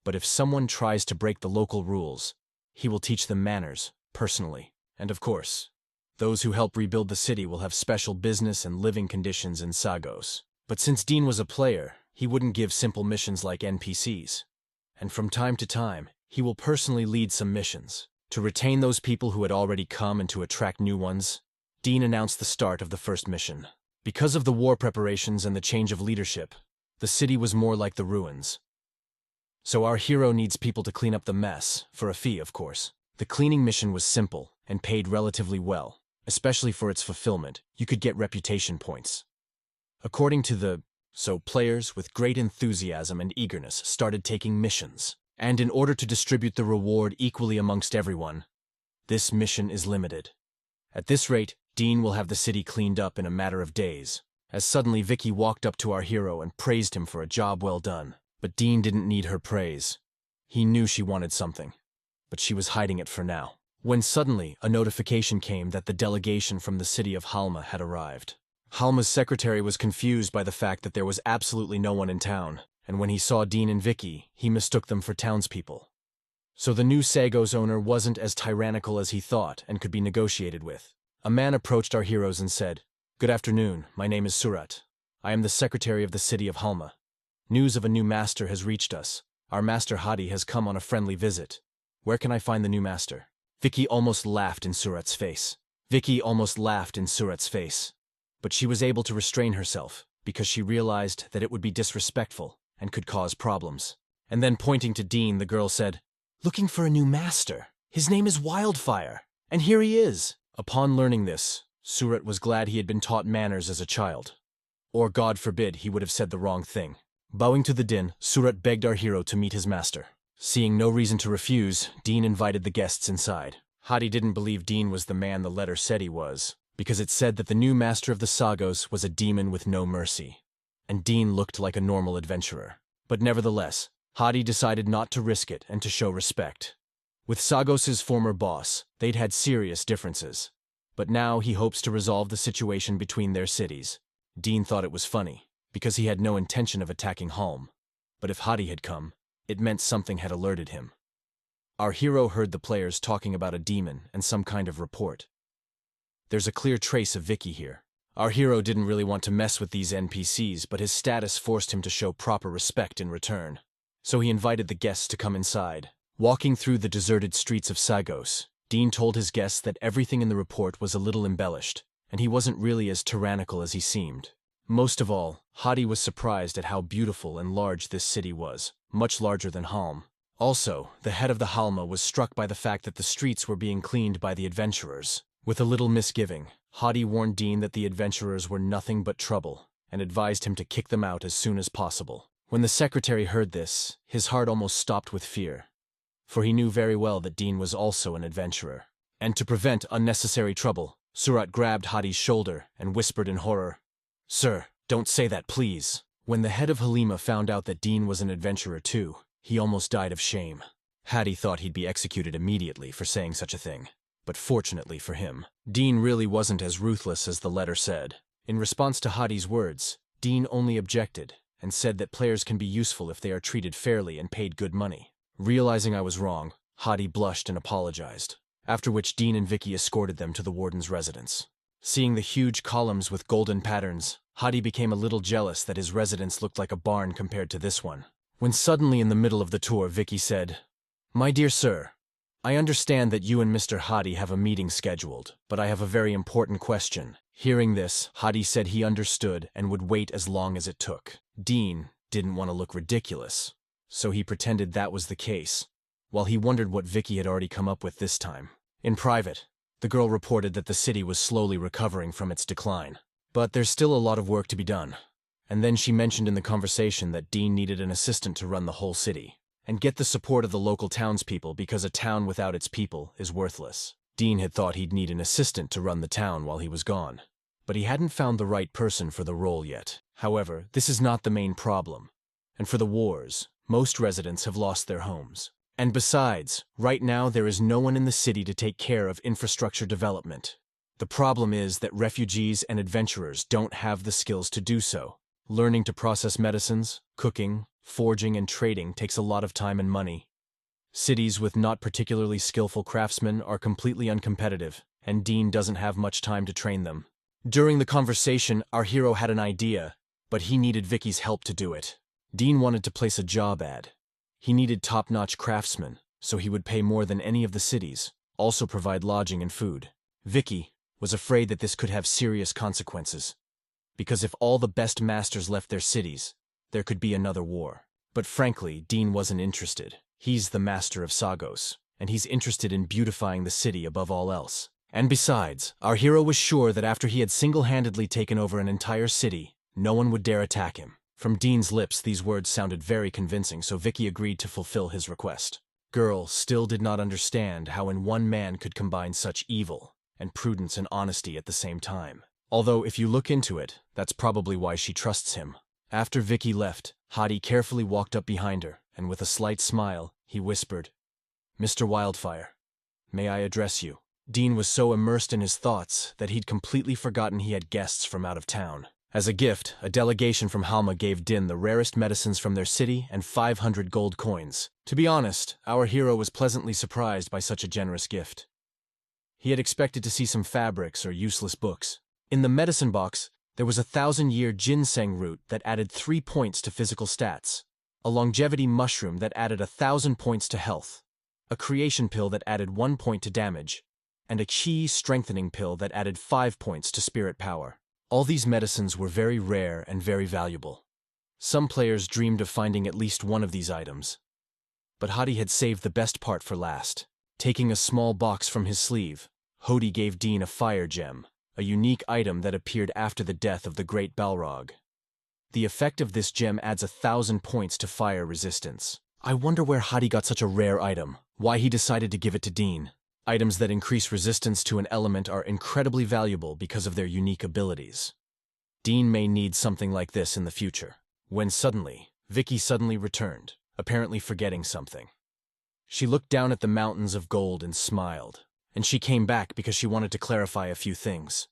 But if someone tries to break the local rules, he will teach them manners, personally. And of course, those who help rebuild the city will have special business and living conditions in Sagos. But since Dean was a player, he wouldn't give simple missions like NPCs. And from time to time, he will personally lead some missions. To retain those people who had already come and to attract new ones, Dean announced the start of the first mission. Because of the war preparations and the change of leadership, the city was more like the ruins. So our hero needs people to clean up the mess, for a fee, of course. The cleaning mission was simple and paid relatively well, especially for its fulfillment. You could get reputation points. According to players with great enthusiasm and eagerness started taking missions. And in order to distribute the reward equally amongst everyone, this mission is limited. At this rate, Dean will have the city cleaned up in a matter of days. As suddenly Vicky walked up to our hero and praised him for a job well done. But Dean didn't need her praise. He knew she wanted something, but she was hiding it for now. When suddenly a notification came that the delegation from the city of Halma had arrived. Halma's secretary was confused by the fact that there was absolutely no one in town, and when he saw Dean and Vicky, he mistook them for townspeople. So the new Sagos owner wasn't as tyrannical as he thought and could be negotiated with. A man approached our heroes and said, "Good afternoon, my name is Surat. I am the secretary of the city of Halma. News of a new master has reached us. Our master Hadi has come on a friendly visit. Where can I find the new master?" Vicky almost laughed in Surat's face. But she was able to restrain herself, because she realized that it would be disrespectful and could cause problems. And then pointing to Dean, the girl said, "Looking for a new master. His name is Wildfire, and here he is." Upon learning this, Surat was glad he had been taught manners as a child. Or, God forbid, he would have said the wrong thing. Bowing to the din, Surat begged our hero to meet his master. Seeing no reason to refuse, Dean invited the guests inside. Hadi didn't believe Dean was the man the letter said he was, because it said that the new master of the Sagos was a demon with no mercy. And Dean looked like a normal adventurer. But nevertheless, Hadi decided not to risk it and to show respect. With Sagos' former boss, they'd had serious differences. But now he hopes to resolve the situation between their cities. Dean thought it was funny, because he had no intention of attacking Halm. But if Hadi had come, it meant something had alerted him. Our hero heard the players talking about a demon and some kind of report. There's a clear trace of Vicky here. Our hero didn't really want to mess with these NPCs, but his status forced him to show proper respect in return. So he invited the guests to come inside. Walking through the deserted streets of Sagos, Dean told his guests that everything in the report was a little embellished, and he wasn't really as tyrannical as he seemed. Most of all, Hadi was surprised at how beautiful and large this city was, much larger than Halm. Also, the head of the Halma was struck by the fact that the streets were being cleaned by the adventurers. With a little misgiving, Hadi warned Dean that the adventurers were nothing but trouble, and advised him to kick them out as soon as possible. When the secretary heard this, his heart almost stopped with fear, for he knew very well that Dean was also an adventurer. And to prevent unnecessary trouble, Surat grabbed Hadi's shoulder and whispered in horror, "Sir, don't say that, please." When the head of Halima found out that Dean was an adventurer too, he almost died of shame. Hadi thought he'd be executed immediately for saying such a thing. But fortunately for him, Dean really wasn't as ruthless as the letter said. In response to Hadi's words, Dean only objected and said that players can be useful if they are treated fairly and paid good money. Realizing I was wrong, Hadi blushed and apologized, after which Dean and Vicky escorted them to the warden's residence. Seeing the huge columns with golden patterns, Hadi became a little jealous that his residence looked like a barn compared to this one. When suddenly in the middle of the tour, Vicky said, "My dear sir, I understand that you and Mr. Hadi have a meeting scheduled, but I have a very important question." Hearing this, Hadi said he understood and would wait as long as it took. Dean didn't want to look ridiculous, so he pretended that was the case, while he wondered what Vicky had already come up with this time. In private, the girl reported that the city was slowly recovering from its decline, but there's still a lot of work to be done. And then she mentioned in the conversation that Dean needed an assistant to run the whole city and get the support of the local townspeople because a town without its people is worthless. Dean had thought he'd need an assistant to run the town while he was gone, but he hadn't found the right person for the role yet. However, this is not the main problem, and for the wars, most residents have lost their homes. And besides, right now there is no one in the city to take care of infrastructure development. The problem is that refugees and adventurers don't have the skills to do so. Learning to process medicines, cooking, forging, and trading takes a lot of time and money. Cities with not particularly skillful craftsmen are completely uncompetitive, and Dean doesn't have much time to train them. During the conversation, our hero had an idea, but he needed Vicky's help to do it. Dean wanted to place a job ad. He needed top-notch craftsmen, so he would pay more than any of the cities, also provide lodging and food. Vicky was afraid that this could have serious consequences, because if all the best masters left their cities, there could be another war. But frankly, Dean wasn't interested. He's the master of Sagos, and he's interested in beautifying the city above all else. And besides, our hero was sure that after he had single-handedly taken over an entire city, no one would dare attack him. From Dean's lips, these words sounded very convincing, so Vicky agreed to fulfill his request. Girl still did not understand how in one man could combine such evil and prudence and honesty at the same time. Although, if you look into it, that's probably why she trusts him. After Vicky left, Hadi carefully walked up behind her, and with a slight smile, he whispered, "Mr. Wildfire, may I address you?" Dean was so immersed in his thoughts that he'd completely forgotten he had guests from out of town. As a gift, a delegation from Halma gave Din the rarest medicines from their city and 500 gold coins. To be honest, our hero was pleasantly surprised by such a generous gift. He had expected to see some fabrics or useless books. In the medicine box, there was a 1,000-year ginseng root that added 3 points to physical stats, a longevity mushroom that added 1,000 points to health, a creation pill that added 1 point to damage, and a chi strengthening pill that added 5 points to spirit power. All these medicines were very rare and very valuable. Some players dreamed of finding at least one of these items, but Hadi had saved the best part for last. Taking a small box from his sleeve, Hodi gave Dean a fire gem, a unique item that appeared after the death of the great Balrog. The effect of this gem adds 1,000 points to fire resistance. I wonder where Hadi got such a rare item, why he decided to give it to Dean. Items that increase resistance to an element are incredibly valuable because of their unique abilities. Dean may need something like this in the future. When Vicky suddenly returned, apparently forgetting something. She looked down at the mountains of gold and smiled, and she came back because she wanted to clarify a few things.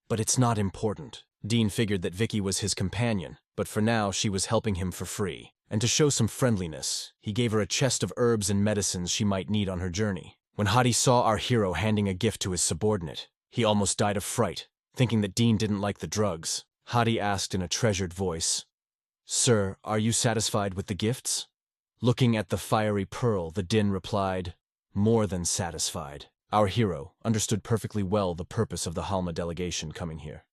But it's not important. Dean figured that Vicky was his companion, but for now she was helping him for free. And to show some friendliness, he gave her a chest of herbs and medicines she might need on her journey. When Hadi saw our hero handing a gift to his subordinate, he almost died of fright, thinking that Dean didn't like the drugs. Hadi asked in a treasured voice, "Sir, are you satisfied with the gifts?" Looking at the fiery pearl, the Din replied, "More than satisfied." Our hero understood perfectly well the purpose of the Halma delegation coming here.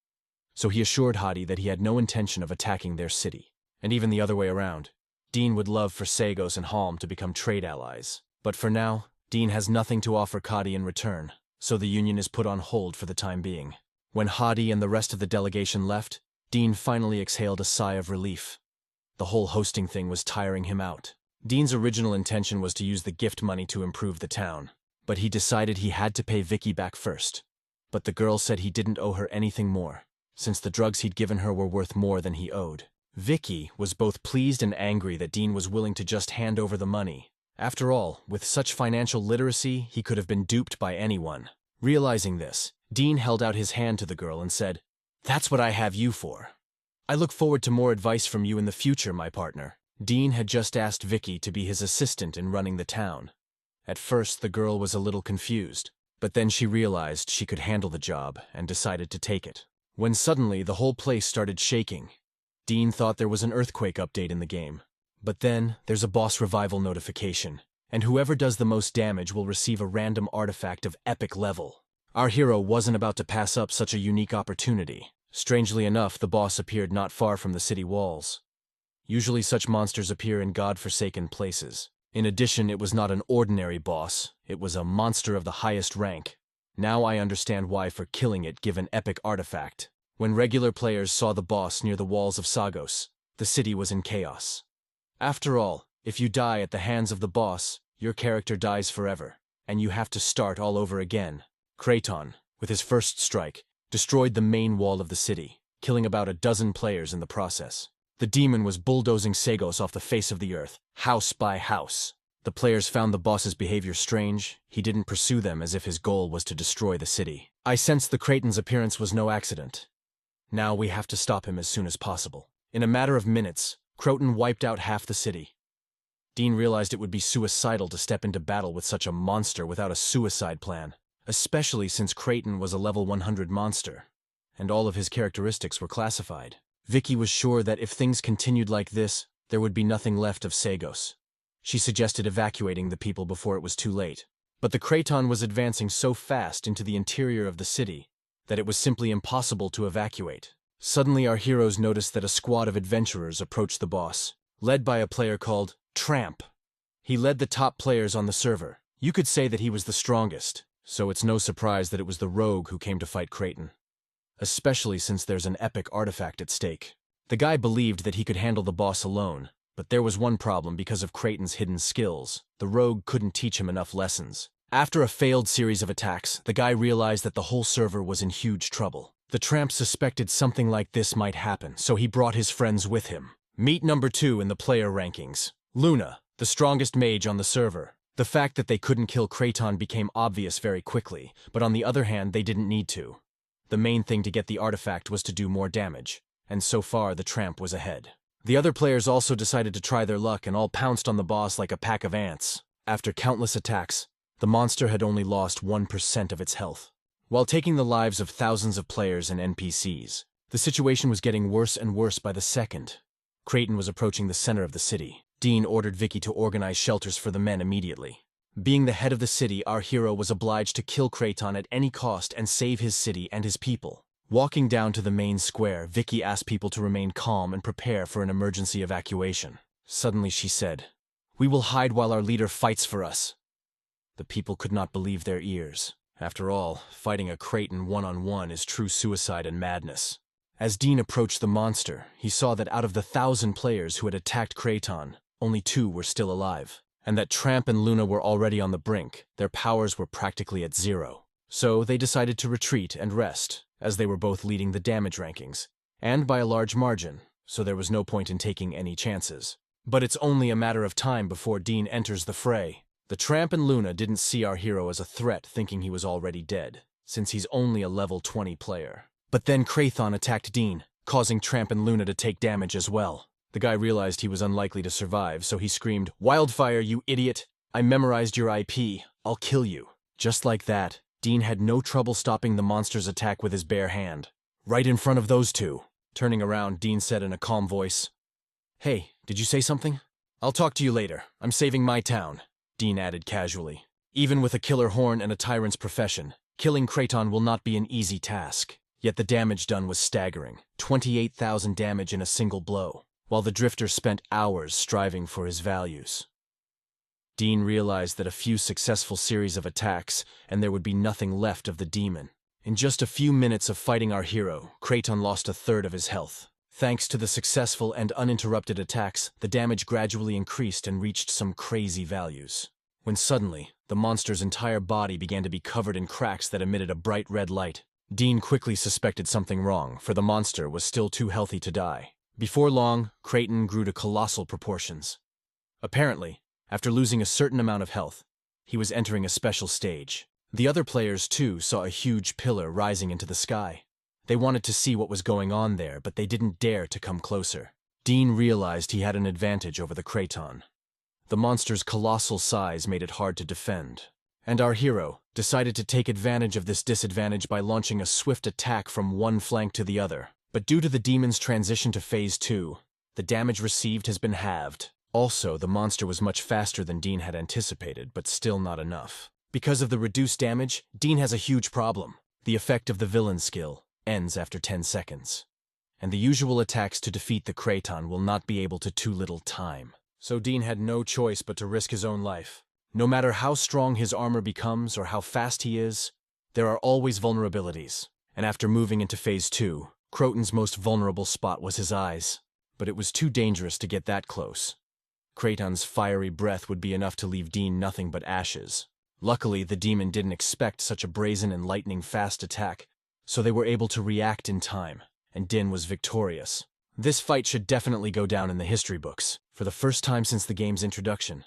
So he assured Hadi that he had no intention of attacking their city, and even the other way around. Dean would love for Sagos and Halm to become trade allies. But for now, Dean has nothing to offer Hadi in return, so the union is put on hold for the time being. When Hadi and the rest of the delegation left, Dean finally exhaled a sigh of relief. The whole hosting thing was tiring him out. Dean's original intention was to use the gift money to improve the town, but he decided he had to pay Vicky back first. but the girl said he didn't owe her anything more, since the drugs he'd given her were worth more than he owed. Vicky was both pleased and angry that Dean was willing to just hand over the money. After all, with such financial literacy, he could have been duped by anyone. Realizing this, Dean held out his hand to the girl and said, "That's what I have you for. I look forward to more advice from you in the future, my partner." Dean had just asked Vicky to be his assistant in running the town. At first, the girl was a little confused, but then she realized she could handle the job and decided to take it. When suddenly the whole place started shaking. Dean thought there was an earthquake update in the game. But then, there's a boss revival notification, and whoever does the most damage will receive a random artifact of epic level. Our hero wasn't about to pass up such a unique opportunity. Strangely enough, the boss appeared not far from the city walls. Usually such monsters appear in god-forsaken places. In addition, it was not an ordinary boss, it was a monster of the highest rank. Now I understand why for killing it give an epic artifact. When regular players saw the boss near the walls of Sagos, the city was in chaos. After all, if you die at the hands of the boss, your character dies forever, and you have to start all over again. Kraton, with his first strike, destroyed the main wall of the city, killing about a dozen players in the process. The demon was bulldozing Sagos off the face of the earth, house by house. The players found the boss's behavior strange. He didn't pursue them as if his goal was to destroy the city. I sensed the Kraton's appearance was no accident. Now we have to stop him as soon as possible. In a matter of minutes, Croton wiped out half the city. Dean realized it would be suicidal to step into battle with such a monster without a suicide plan, especially since Kraton was a level 100 monster, and all of his characteristics were classified. Vicky was sure that if things continued like this, there would be nothing left of Sagos. She suggested evacuating the people before it was too late. But the Kraton was advancing so fast into the interior of the city that it was simply impossible to evacuate. Suddenly our heroes noticed that a squad of adventurers approached the boss, led by a player called Tramp. He led the top players on the server. You could say that he was the strongest, so it's no surprise that it was the rogue who came to fight Kraton. Especially since there's an epic artifact at stake. The guy believed that he could handle the boss alone, but there was one problem because of Kraton's hidden skills. The rogue couldn't teach him enough lessons. After a failed series of attacks, the guy realized that the whole server was in huge trouble. The tramp suspected something like this might happen, so he brought his friends with him. Meet number 2 in the player rankings. Luna, the strongest mage on the server. The fact that they couldn't kill Kraton became obvious very quickly, but on the other hand, they didn't need to. The main thing to get the artifact was to do more damage, and so far the tramp was ahead. The other players also decided to try their luck and all pounced on the boss like a pack of ants. After countless attacks, the monster had only lost 1% of its health. While taking the lives of thousands of players and NPCs, the situation was getting worse and worse by the second. Kraton was approaching the center of the city. Dean ordered Vicky to organize shelters for the men immediately. Being the head of the city, our hero was obliged to kill Kraton at any cost and save his city and his people. Walking down to the main square, Vicky asked people to remain calm and prepare for an emergency evacuation. Suddenly she said, "We will hide while our leader fights for us." The people could not believe their ears. After all, fighting a Kraton one-on-one is true suicide and madness. As Dean approached the monster, he saw that out of the 1,000 players who had attacked Kraton, only 2 were still alive, and that Tramp and Luna were already on the brink. Their powers were practically at 0. So they decided to retreat and rest, as they were both leading the damage rankings, and by a large margin, so there was no point in taking any chances. But it's only a matter of time before Dean enters the fray. The Tramp and Luna didn't see our hero as a threat, thinking he was already dead, since he's only a level 20 player. But then Kraton attacked Dean, causing Tramp and Luna to take damage as well. The guy realized he was unlikely to survive, so he screamed, "Wildfire, you idiot! I memorized your IP. I'll kill you." Just like that, Dean had no trouble stopping the monster's attack with his bare hand. Right in front of those 2. Turning around, Dean said in a calm voice, "Hey, did you say something? I'll talk to you later. I'm saving my town," Dean added casually. Even with a killer horn and a tyrant's profession, killing Kraton will not be an easy task. Yet the damage done was staggering. 28,000 damage in a single blow, while the drifter spent hours striving for his values. Dean realized that a few successful series of attacks, and there would be nothing left of the demon. In just a few minutes of fighting our hero, Kraton lost 1/3 of his health. Thanks to the successful and uninterrupted attacks, the damage gradually increased and reached some crazy values. when suddenly, the monster's entire body began to be covered in cracks that emitted a bright red light. Dean quickly suspected something wrong, for the monster was still too healthy to die. Before long, Creighton grew to colossal proportions. Apparently, after losing a certain amount of health, he was entering a special stage. The other players, too, saw a huge pillar rising into the sky. They wanted to see what was going on there, but they didn't dare to come closer. Dean realized he had an advantage over the Creighton. The monster's colossal size made it hard to defend, and our hero decided to take advantage of this disadvantage by launching a swift attack from one flank to the other. But due to the demon's transition to Phase 2, the damage received has been halved. Also, the monster was much faster than Dean had anticipated, but still not enough. Because of the reduced damage, Dean has a huge problem. The effect of the villain skill ends after 10 seconds, and the usual attacks to defeat the Creighton will not be able to too little time. So Dean had no choice but to risk his own life. No matter how strong his armor becomes or how fast he is, there are always vulnerabilities. And after moving into Phase 2, Croton's most vulnerable spot was his eyes. But it was too dangerous to get that close. Creighton's fiery breath would be enough to leave Dean nothing but ashes. Luckily, the demon didn't expect such a brazen and lightning-fast attack, so they were able to react in time, and Din was victorious. This fight should definitely go down in the history books. For the first time since the game's introduction,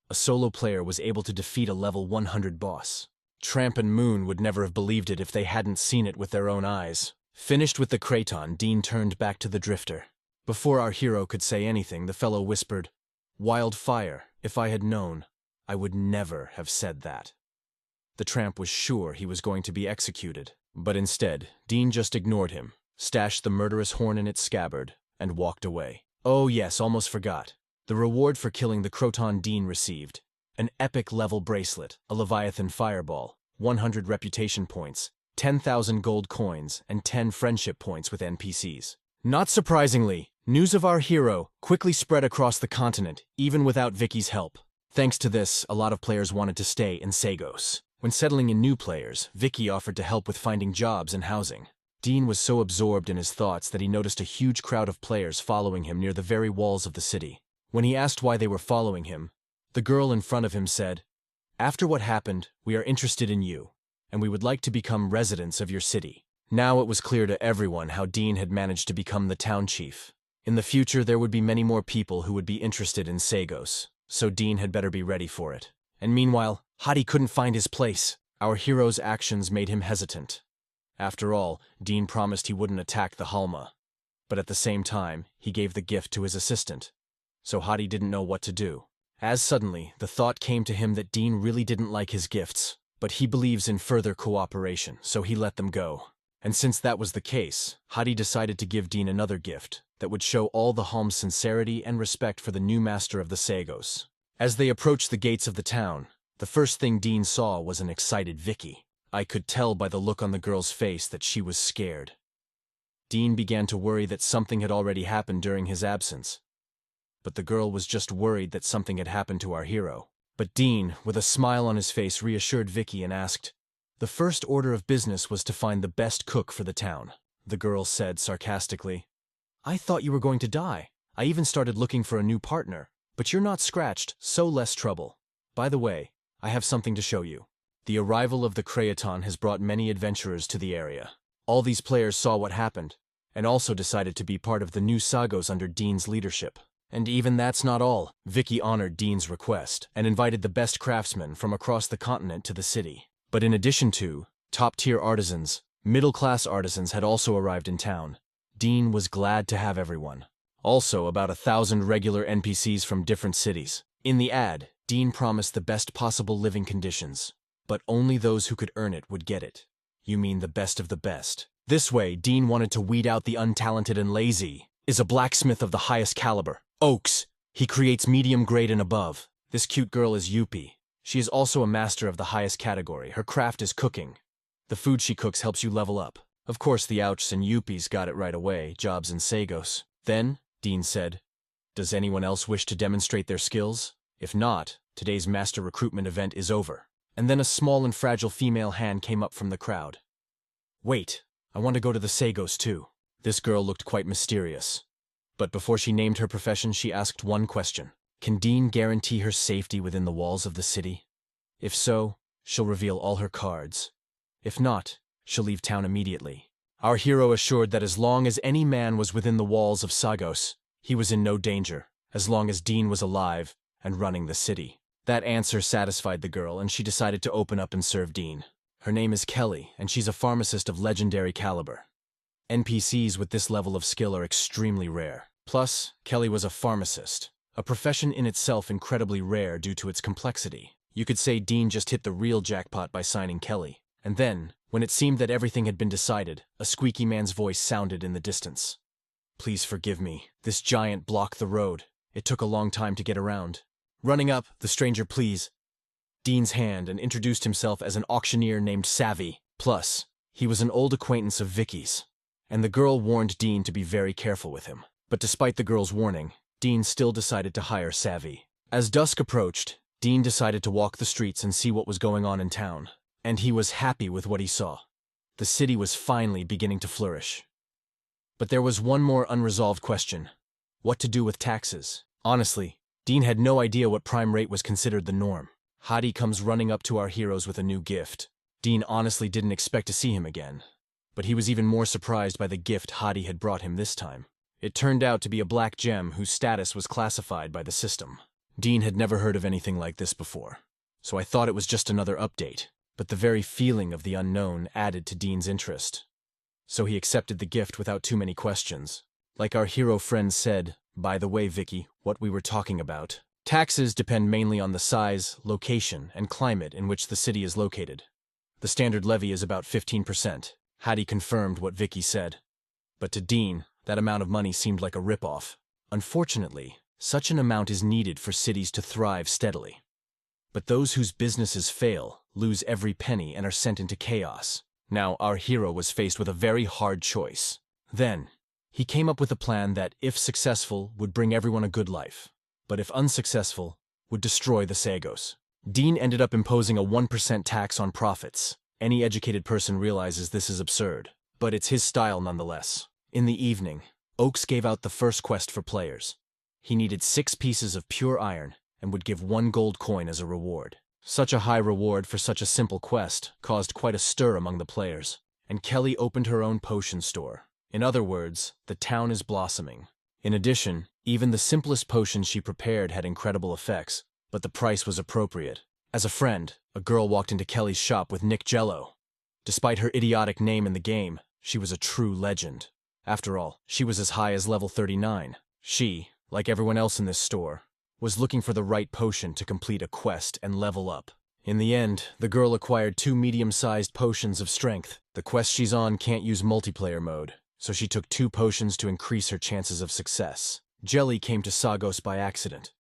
a solo player was able to defeat a level 100 boss. Tramp and Moon would never have believed it if they hadn't seen it with their own eyes. Finished with the Creighton, Dean turned back to the Drifter. Before our hero could say anything, the fellow whispered, "Wildfire, if I had known, I would never have said that." The tramp was sure he was going to be executed, but instead, Dean just ignored him, stashed the murderous horn in its scabbard, and walked away. Oh yes, almost forgot. The reward for killing the Croton Dean received: an epic level bracelet, a Leviathan fireball, 100 reputation points, 10,000 gold coins, and 10 friendship points with NPCs. Not surprisingly, news of our hero quickly spread across the continent, even without Vicky's help. Thanks to this, a lot of players wanted to stay in Sagos. When settling in new players, Vicky offered to help with finding jobs and housing. Dean was so absorbed in his thoughts that he noticed a huge crowd of players following him near the very walls of the city. When he asked why they were following him, the girl in front of him said, "After what happened, we are interested in you, and we would like to become residents of your city." Now it was clear to everyone how Dean had managed to become the town chief. In the future, there would be many more people who would be interested in Sagos, so Dean had better be ready for it. And meanwhile, Hadi couldn't find his place. Our hero's actions made him hesitant. After all, Dean promised he wouldn't attack the Halma. But at the same time, he gave the gift to his assistant. So Hadi didn't know what to do. As suddenly, the thought came to him that Dean really didn't like his gifts, but he believes in further cooperation, so he let them go. And since that was the case, Hadi decided to give Dean another gift that would show all the Halm's sincerity and respect for the new master of the Sagos. As they approached the gates of the town, the first thing Dean saw was an excited Vicky. I could tell by the look on the girl's face that she was scared. Dean began to worry that something had already happened during his absence. But the girl was just worried that something had happened to our hero. But Dean, with a smile on his face, reassured Vicky and asked, "The first order of business was to find the best cook for the town." The girl said sarcastically, "I thought you were going to die. I even started looking for a new partner. But you're not scratched, so less trouble. By the way, I have something to show you." The arrival of the Creighton has brought many adventurers to the area. All these players saw what happened, and also decided to be part of the new Sagos under Dean's leadership. And even that's not all. Vicky honored Dean's request, and invited the best craftsmen from across the continent to the city. But in addition to top-tier artisans, middle-class artisans had also arrived in town. Dean was glad to have everyone. Also, about 1,000 regular NPCs from different cities. In the ad, Dean promised the best possible living conditions, but only those who could earn it would get it. You mean the best of the best. This way, Dean wanted to weed out the untalented and lazy. Is a blacksmith of the highest caliber. Oaks. He creates medium grade and above. This cute girl is Yuppie. She is also a master of the highest category. Her craft is cooking. The food she cooks helps you level up. Of course, the Ouchs and Yuppies got it right away, jobs in Sagos. Then, Dean said, "Does anyone else wish to demonstrate their skills? If not, today's master recruitment event is over." And then a small and fragile female hand came up from the crowd. "Wait, I want to go to the Sagos too." This girl looked quite mysterious. But before she named her profession, she asked one question. Can Dean guarantee her safety within the walls of the city? If so, she'll reveal all her cards. If not, she'll leave town immediately. Our hero assured that as long as any man was within the walls of Sagos, he was in no danger, as long as Dean was alive and running the city. That answer satisfied the girl, and she decided to open up and serve Dean. Her name is Kelly, and she's a pharmacist of legendary caliber. NPCs with this level of skill are extremely rare. Plus, Kelly was a pharmacist, a profession in itself incredibly rare due to its complexity. You could say Dean just hit the real jackpot by signing Kelly. And then, when it seemed that everything had been decided, a squeaky man's voice sounded in the distance. Please forgive me. This giant blocked the road. It took a long time to get around. Running up, the stranger pleased Dean's hand and introduced himself as an auctioneer named Savvy. Plus, he was an old acquaintance of Vicky's. And the girl warned Dean to be very careful with him. But despite the girl's warning, Dean still decided to hire Savvy. As dusk approached, Dean decided to walk the streets and see what was going on in town. And he was happy with what he saw. The city was finally beginning to flourish. But there was one more unresolved question. What to do with taxes? Honestly, Dean had no idea what prime rate was considered the norm. Hadi comes running up to our heroes with a new gift. Dean honestly didn't expect to see him again. But he was even more surprised by the gift Hadi had brought him this time. It turned out to be a black gem whose status was classified by the system. Dean had never heard of anything like this before, so I thought it was just another update. But the very feeling of the unknown added to Dean's interest. So he accepted the gift without too many questions. Like our hero friend said, by the way, Vicky, what we were talking about. Taxes depend mainly on the size, location, and climate in which the city is located. The standard levy is about 15%. Hadi confirmed what Vicky said. But to Dean, that amount of money seemed like a rip-off. Unfortunately, such an amount is needed for cities to thrive steadily. But those whose businesses fail lose every penny and are sent into chaos. Now, our hero was faced with a very hard choice. Then, he came up with a plan that, if successful, would bring everyone a good life, but if unsuccessful, would destroy the Sagos. Dean ended up imposing a 1% tax on profits. Any educated person realizes this is absurd, but it's his style nonetheless. In the evening, Oaks gave out the first quest for players. He needed 6 pieces of pure iron and would give 1 gold coin as a reward. Such a high reward for such a simple quest caused quite a stir among the players, and Kelly opened her own potion store. In other words, the town is blossoming. In addition, even the simplest potions she prepared had incredible effects, but the price was appropriate. As a friend, a girl walked into Kelly's shop with Nick Jello. Despite her idiotic name in the game, she was a true legend. After all, she was as high as level 39. She, like everyone else in this store, was looking for the right potion to complete a quest and level up. In the end, the girl acquired 2 medium-sized potions of strength. The quest she's on can't use multiplayer mode, so she took 2 potions to increase her chances of success. Jelly came to Sagos by accident.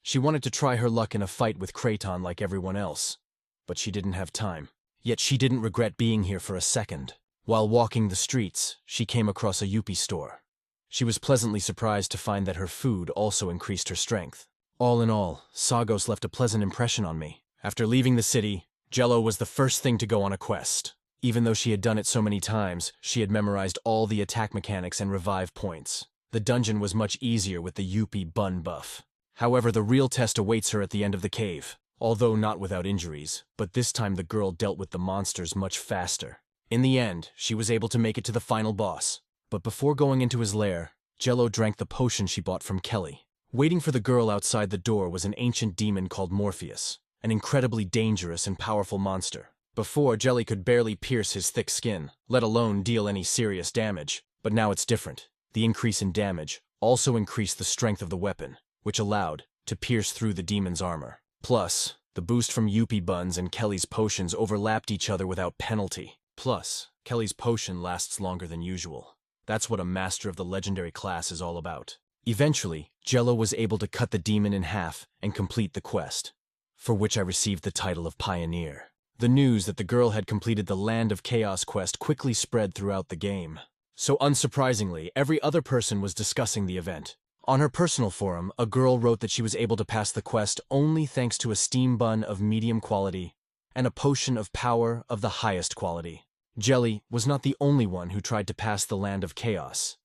She wanted to try her luck in a fight with Kraton like everyone else, but she didn't have time. Yet she didn't regret being here for a second. While walking the streets, she came across a Yuppie store. She was pleasantly surprised to find that her food also increased her strength. All in all, Sagos left a pleasant impression on me. After leaving the city, Jello was the first thing to go on a quest. Even though she had done it so many times, she had memorized all the attack mechanics and revive points. The dungeon was much easier with the Yuppie bun buff. However, the real test awaits her at the end of the cave, although not without injuries, but this time the girl dealt with the monsters much faster. In the end, she was able to make it to the final boss. But before going into his lair, Jello drank the potion she bought from Kelly. Waiting for the girl outside the door was an ancient demon called Morpheus, an incredibly dangerous and powerful monster. Before, Jelly could barely pierce his thick skin, let alone deal any serious damage. But now it's different. The increase in damage also increased the strength of the weapon, which allowed to pierce through the demon's armor. Plus, the boost from Yuppie buns and Kelly's potions overlapped each other without penalty. Plus, Kelly's potion lasts longer than usual. That's what a master of the legendary class is all about. Eventually, Jello was able to cut the demon in half and complete the quest, for which I received the title of Pioneer. The news that the girl had completed the Land of Chaos quest quickly spread throughout the game. So unsurprisingly, every other person was discussing the event. On her personal forum, a girl wrote that she was able to pass the quest only thanks to a steam bun of medium quality and a potion of power of the highest quality. Jelly was not the only one who tried to pass the Land of Chaos.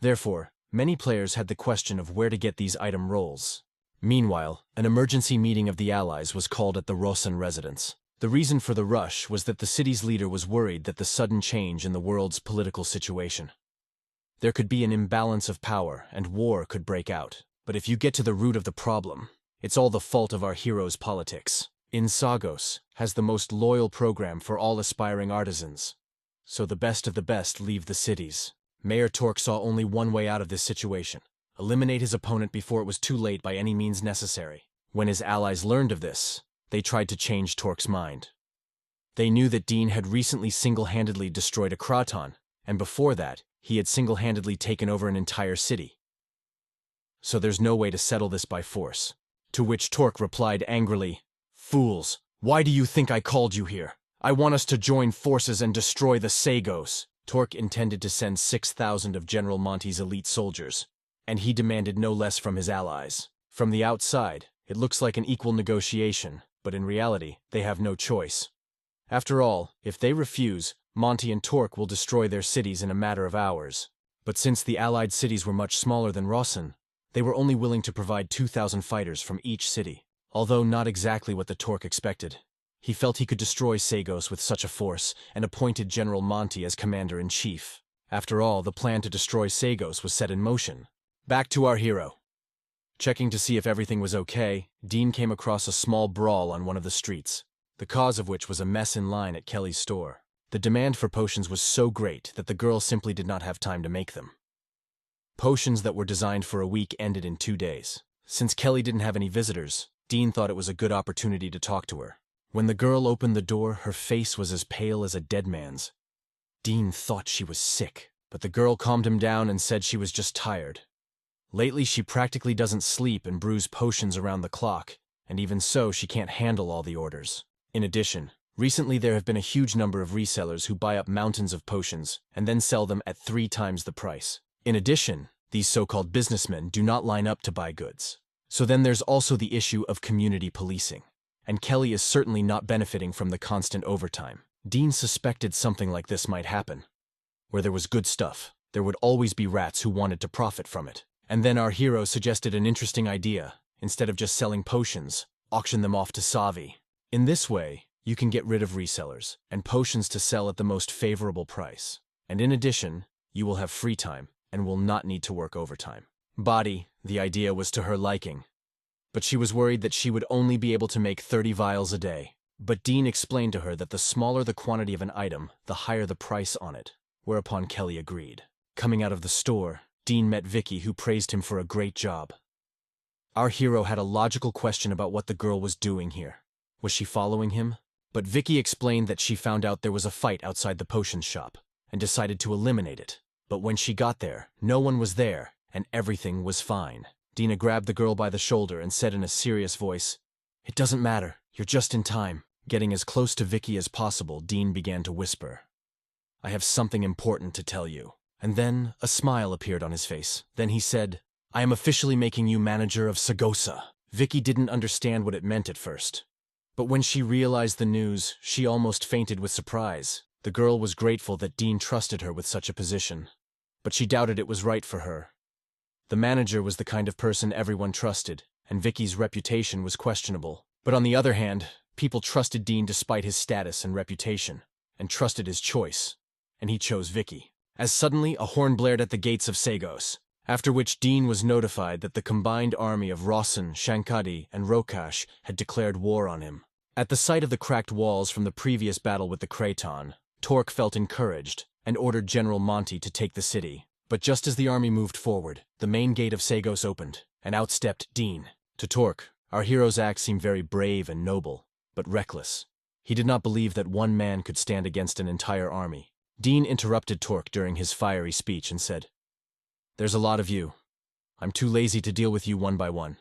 Therefore, many players had the question of where to get these item rolls. Meanwhile, an emergency meeting of the Allies was called at the Rosen residence. The reason for the rush was that the city's leader was worried that the sudden change in the world's political situation. There could be an imbalance of power and war could break out. But if you get to the root of the problem, it's all the fault of our hero's politics. Sagos has the most loyal program for all aspiring artisans. So the best of the best leave the cities. Mayor Torque saw only one way out of this situation: eliminate his opponent before it was too late by any means necessary. When his allies learned of this, they tried to change Torque's mind. They knew that Dean had recently single-handedly destroyed a Kraton, and before that, he had single-handedly taken over an entire city. So there's no way to settle this by force. To which Torque replied angrily, "Fools, why do you think I called you here? I want us to join forces and destroy the Sagos." Torque intended to send 6,000 of General Monty's elite soldiers, and he demanded no less from his allies. From the outside, it looks like an equal negotiation, but in reality, they have no choice. After all, if they refuse, Monty and Torque will destroy their cities in a matter of hours. But since the allied cities were much smaller than Rosen, they were only willing to provide 2,000 fighters from each city. Although not exactly what the Torque expected. He felt he could destroy Sagos with such a force, and appointed General Monty as commander-in-chief. After all, the plan to destroy Sagos was set in motion. Back to our hero. Checking to see if everything was okay, Dean came across a small brawl on one of the streets, the cause of which was a mess in line at Kelly's store. The demand for potions was so great that the girl simply did not have time to make them. Potions that were designed for a week ended in 2 days. Since Kelly didn't have any visitors, Dean thought it was a good opportunity to talk to her. When the girl opened the door, her face was as pale as a dead man's. Dean thought she was sick, but the girl calmed him down and said she was just tired. Lately, she practically doesn't sleep and brews potions around the clock, and even so, she can't handle all the orders. In addition, recently there have been a huge number of resellers who buy up mountains of potions and then sell them at 3 times the price. In addition, these so-called businessmen do not line up to buy goods. So then there's also the issue of community policing. And Kelly is certainly not benefiting from the constant overtime. Dean suspected something like this might happen. Where there was good stuff, there would always be rats who wanted to profit from it. And then our hero suggested an interesting idea. Instead of just selling potions, auction them off to Savi. In this way, you can get rid of resellers and potions to sell at the most favorable price. And in addition, you will have free time and will not need to work overtime. Body, the idea was to her liking. But she was worried that she would only be able to make 30 vials a day. But Dean explained to her that the smaller the quantity of an item, the higher the price on it, whereupon Kelly agreed. Coming out of the store, Dean met Vicky, who praised him for a great job. Our hero had a logical question about what the girl was doing here. Was she following him? But Vicky explained that she found out there was a fight outside the potions shop, and decided to eliminate it. But when she got there, no one was there, and everything was fine. Dina grabbed the girl by the shoulder and said in a serious voice, "It doesn't matter, you're just in time." Getting as close to Vicky as possible, Dean began to whisper, "I have something important to tell you." And then a smile appeared on his face. Then he said, "I am officially making you manager of Sagosa." Vicky didn't understand what it meant at first. But when she realized the news, she almost fainted with surprise. The girl was grateful that Dean trusted her with such a position. But she doubted it was right for her. The manager was the kind of person everyone trusted, and Vicky's reputation was questionable. But on the other hand, people trusted Dean despite his status and reputation, and trusted his choice, and he chose Vicky. As suddenly, a horn blared at the gates of Sagos, after which Dean was notified that the combined army of Rosen, Shankadi, and Rokash had declared war on him. At the sight of the cracked walls from the previous battle with the Kraton, Torque felt encouraged and ordered General Monty to take the city. But just as the army moved forward, the main gate of Sagos opened, and out stepped Dean. To Torque, our hero's act seemed very brave and noble, but reckless. He did not believe that one man could stand against an entire army. Dean interrupted Torque during his fiery speech and said, "There's a lot of you. I'm too lazy to deal with you one by one.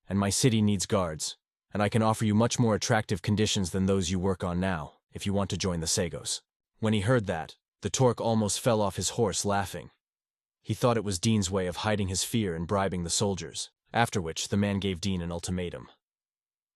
And my city needs guards, and I can offer you much more attractive conditions than those you work on now, if you want to join the Sagos." When he heard that, the Torque almost fell off his horse laughing. He thought it was Dean's way of hiding his fear and bribing the soldiers, after which the man gave Dean an ultimatum.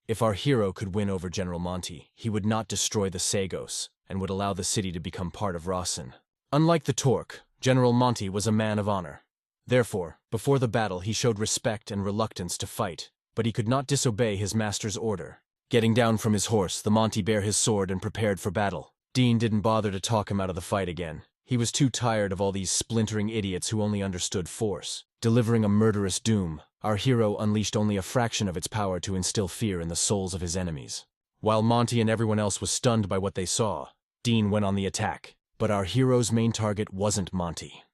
If our hero could win over General Monty, he would not destroy the Sagos and would allow the city to become part of Rosen. Unlike the Torque, General Monty was a man of honor. Therefore, before the battle he showed respect and reluctance to fight, but he could not disobey his master's order. Getting down from his horse, the Monty bare his sword and prepared for battle. Dean didn't bother to talk him out of the fight again. He was too tired of all these splintering idiots who only understood force. Delivering a murderous doom, our hero unleashed only a fraction of its power to instill fear in the souls of his enemies. While Monty and everyone else was stunned by what they saw, Dean went on the attack. But our hero's main target wasn't Monty.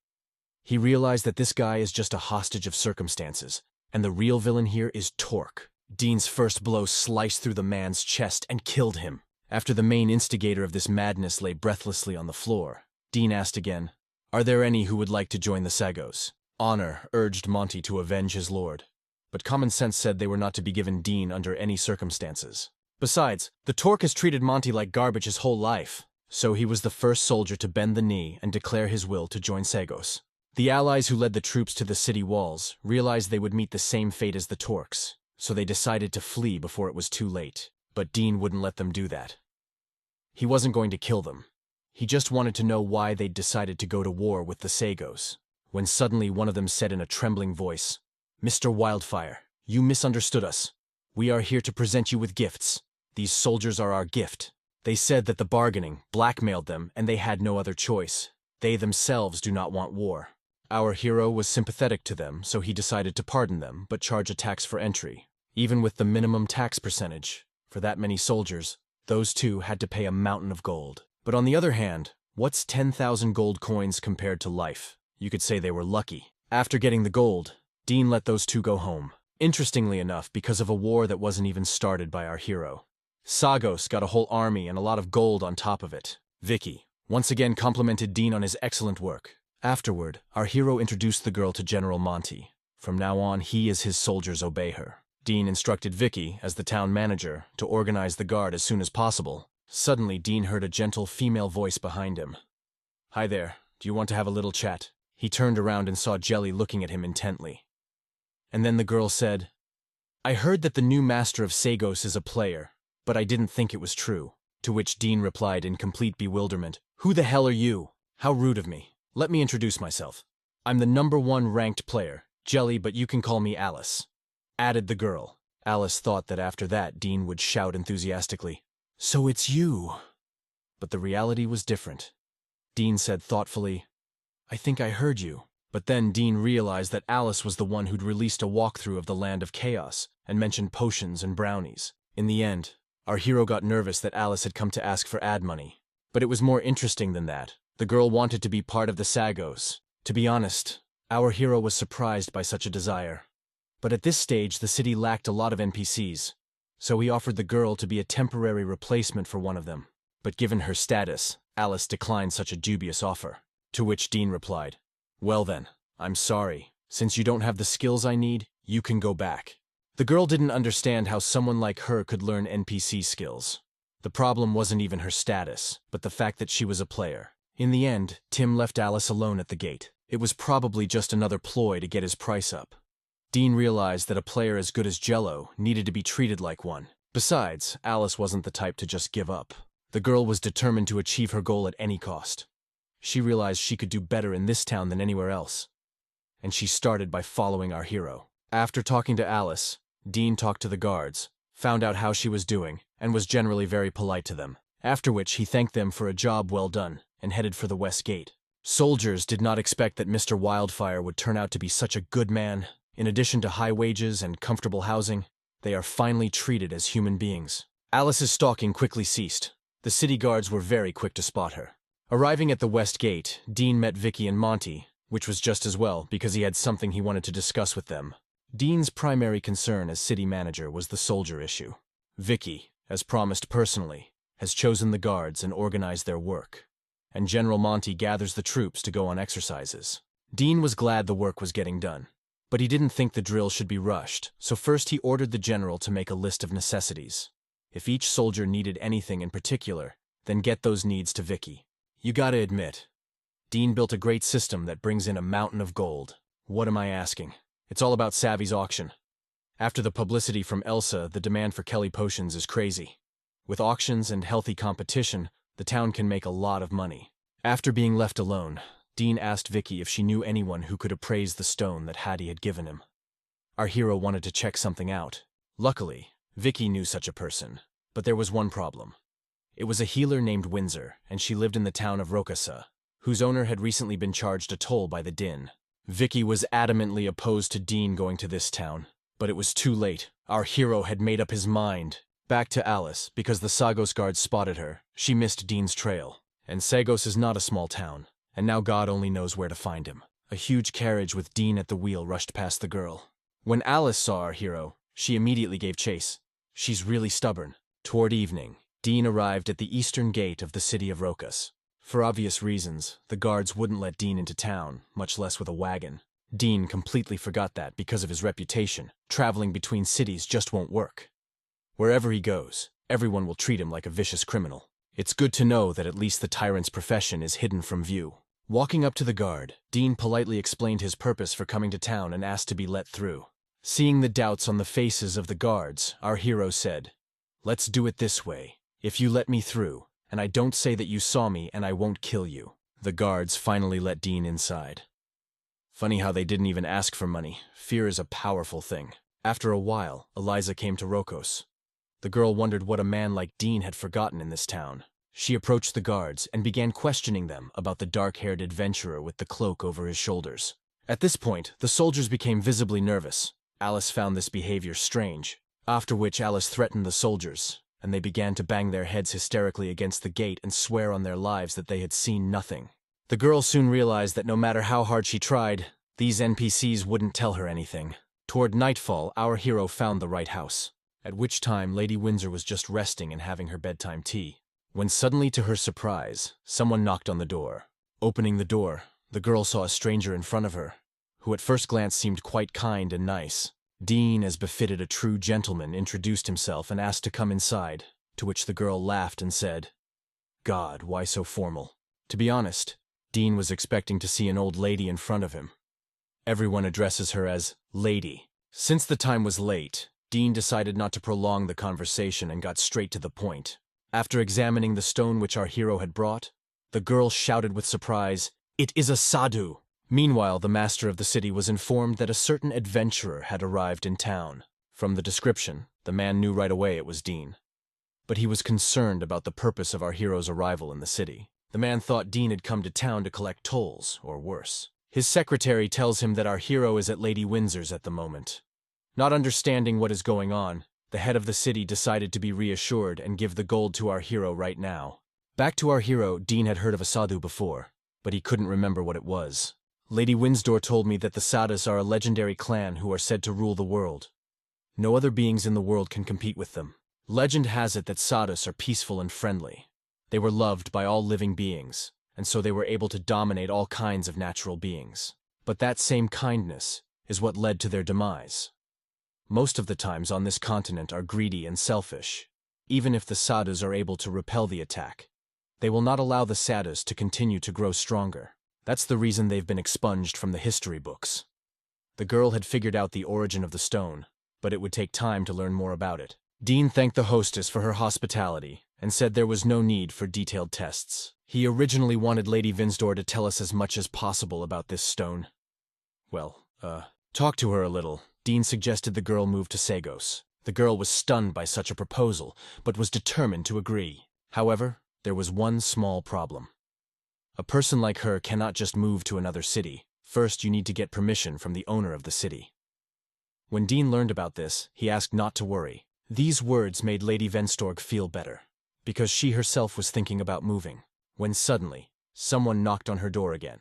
He realized that this guy is just a hostage of circumstances, and the real villain here is Torque. Dean's first blow sliced through the man's chest and killed him. After the main instigator of this madness lay breathlessly on the floor, Dean asked again, "Are there any who would like to join the Sagos?" Honor urged Monty to avenge his lord, but common sense said they were not to be given Dean under any circumstances. Besides, the Torque has treated Monty like garbage his whole life, so he was the first soldier to bend the knee and declare his will to join Sagos. The allies who led the troops to the city walls realized they would meet the same fate as the Torques, so they decided to flee before it was too late. But Dean wouldn't let them do that. He wasn't going to kill them. He just wanted to know why they'd decided to go to war with the Sagos. When suddenly one of them said in a trembling voice, "Mr. Wildfire, you misunderstood us. We are here to present you with gifts. These soldiers are our gift." They said that the bargaining blackmailed them and they had no other choice. They themselves do not want war. Our hero was sympathetic to them, so he decided to pardon them but charge a tax for entry. Even with the minimum tax percentage, for that many soldiers, those two had to pay a mountain of gold. But on the other hand, what's 10,000 gold coins compared to life? You could say they were lucky. After getting the gold, Dean let those two go home. Interestingly enough, because of a war that wasn't even started by our hero. Sagos got a whole army and a lot of gold on top of it. Vicky once again complimented Dean on his excellent work. Afterward, our hero introduced the girl to General Monty. From now on, he and his soldiers obey her. Dean instructed Vicky, as the town manager, to organize the guard as soon as possible. Suddenly, Dean heard a gentle female voice behind him. "Hi there, do you want to have a little chat?" He turned around and saw Jelly looking at him intently. And then the girl said, "I heard that the new master of Sagos is a player, but I didn't think it was true." To which Dean replied in complete bewilderment, "Who the hell are you? How rude of me. Let me introduce myself. I'm the #1 ranked player, Jelly, but you can call me Alice," added the girl. Alice thought that after that Dean would shout enthusiastically, "So it's you." But the reality was different. Dean said thoughtfully, "I think I heard you." But then Dean realized that Alice was the one who'd released a walkthrough of the Land of Chaos and mentioned potions and brownies. In the end, our hero got nervous that Alice had come to ask for ad money. But it was more interesting than that. The girl wanted to be part of the Sagos. To be honest, our hero was surprised by such a desire. But at this stage, the city lacked a lot of NPCs, so he offered the girl to be a temporary replacement for one of them. But given her status, Alice declined such a dubious offer. To which Dean replied, "Well then, I'm sorry. Since you don't have the skills I need, you can go back." The girl didn't understand how someone like her could learn NPC skills. The problem wasn't even her status, but the fact that she was a player. In the end, Tim left Alice alone at the gate. It was probably just another ploy to get his price up. Dean realized that a player as good as Jello needed to be treated like one. Besides, Alice wasn't the type to just give up. The girl was determined to achieve her goal at any cost. She realized she could do better in this town than anywhere else. And she started by following our hero. After talking to Alice, Dean talked to the guards, found out how she was doing, and was generally very polite to them. After which he thanked them for a job well done and headed for the West Gate. Soldiers did not expect that Mr. Wildfire would turn out to be such a good man. In addition to high wages and comfortable housing, they are finally treated as human beings. Alice's stalking quickly ceased. The city guards were very quick to spot her. Arriving at the West Gate, Dean met Vicky and Monty, which was just as well because he had something he wanted to discuss with them. Dean's primary concern as city manager was the soldier issue. Vicky, as promised personally, has chosen the guards and organized their work, and General Monty gathers the troops to go on exercises. Dean was glad the work was getting done, but he didn't think the drill should be rushed, so first he ordered the general to make a list of necessities. If each soldier needed anything in particular, then get those needs to Vicky. You gotta admit, Dean built a great system that brings in a mountain of gold. What am I asking? It's all about Savvy's auction. After the publicity from Elsa, the demand for Kelly potions is crazy. With auctions and healthy competition, the town can make a lot of money. After being left alone, Dean asked Vicky if she knew anyone who could appraise the stone that Hattie had given him. Our hero wanted to check something out. Luckily, Vicky knew such a person, but there was one problem. It was a healer named Windsor, and she lived in the town of Rokasa, whose owner had recently been charged a toll by the Din. Vicky was adamantly opposed to Dean going to this town, but it was too late. Our hero had made up his mind. Back to Alice, because the Sagos guards spotted her. She missed Dean's trail. And Sagos is not a small town, and now God only knows where to find him. A huge carriage with Dean at the wheel rushed past the girl. When Alice saw our hero, she immediately gave chase. She's really stubborn. Toward evening, Dean arrived at the eastern gate of the city of Rokas. For obvious reasons, the guards wouldn't let Dean into town, much less with a wagon. Dean completely forgot that because of his reputation. Traveling between cities just won't work. Wherever he goes, everyone will treat him like a vicious criminal. It's good to know that at least the tyrant's profession is hidden from view. Walking up to the guard, Dean politely explained his purpose for coming to town and asked to be let through. Seeing the doubts on the faces of the guards, our hero said, "Let's do it this way. If you let me through, and I don't say that you saw me and I won't kill you." The guards finally let Dean inside. Funny how they didn't even ask for money. Fear is a powerful thing. After a while, Eliza came to Rokos. The girl wondered what a man like Dean had forgotten in this town. She approached the guards and began questioning them about the dark-haired adventurer with the cloak over his shoulders. At this point, the soldiers became visibly nervous. Alice found this behavior strange, after which Alice threatened the soldiers, and they began to bang their heads hysterically against the gate and swear on their lives that they had seen nothing. The girl soon realized that no matter how hard she tried, these NPCs wouldn't tell her anything. Toward nightfall, our hero found the right house, at which time Lady Windsor was just resting and having her bedtime tea. When suddenly, to her surprise, someone knocked on the door. Opening the door, the girl saw a stranger in front of her, who at first glance seemed quite kind and nice. Dean, as befitted a true gentleman, introduced himself and asked to come inside, to which the girl laughed and said, "God, why so formal?" To be honest, Dean was expecting to see an old lady in front of him. Everyone addresses her as Lady. Since the time was late, Dean decided not to prolong the conversation and got straight to the point. After examining the stone which our hero had brought, the girl shouted with surprise, "It is a sadhu!" Meanwhile, the master of the city was informed that a certain adventurer had arrived in town. From the description, the man knew right away it was Dean. But he was concerned about the purpose of our hero's arrival in the city. The man thought Dean had come to town to collect tolls, or worse. His secretary tells him that our hero is at Lady Windsor's at the moment. Not understanding what is going on, the head of the city decided to be reassured and give the gold to our hero right now. Back to our hero, Dean had heard of a sadhu before, but he couldn't remember what it was. Lady Windsor told me that the Sadhus are a legendary clan who are said to rule the world. No other beings in the world can compete with them. Legend has it that Sadhus are peaceful and friendly. They were loved by all living beings, and so they were able to dominate all kinds of natural beings. But that same kindness is what led to their demise. Most of the times on this continent are greedy and selfish. Even if the Sadhus are able to repel the attack, they will not allow the Sadhus to continue to grow stronger. That's the reason they've been expunged from the history books. The girl had figured out the origin of the stone, but it would take time to learn more about it. Dean thanked the hostess for her hospitality and said there was no need for detailed tests. He originally wanted Lady Windsor to tell us as much as possible about this stone. Well, talk to her a little. Dean suggested the girl move to Sagos. The girl was stunned by such a proposal, but was determined to agree. However, there was one small problem. A person like her cannot just move to another city. First, you need to get permission from the owner of the city. When Dean learned about this, he asked not to worry. These words made Lady Windsor feel better, because she herself was thinking about moving, when suddenly, someone knocked on her door again.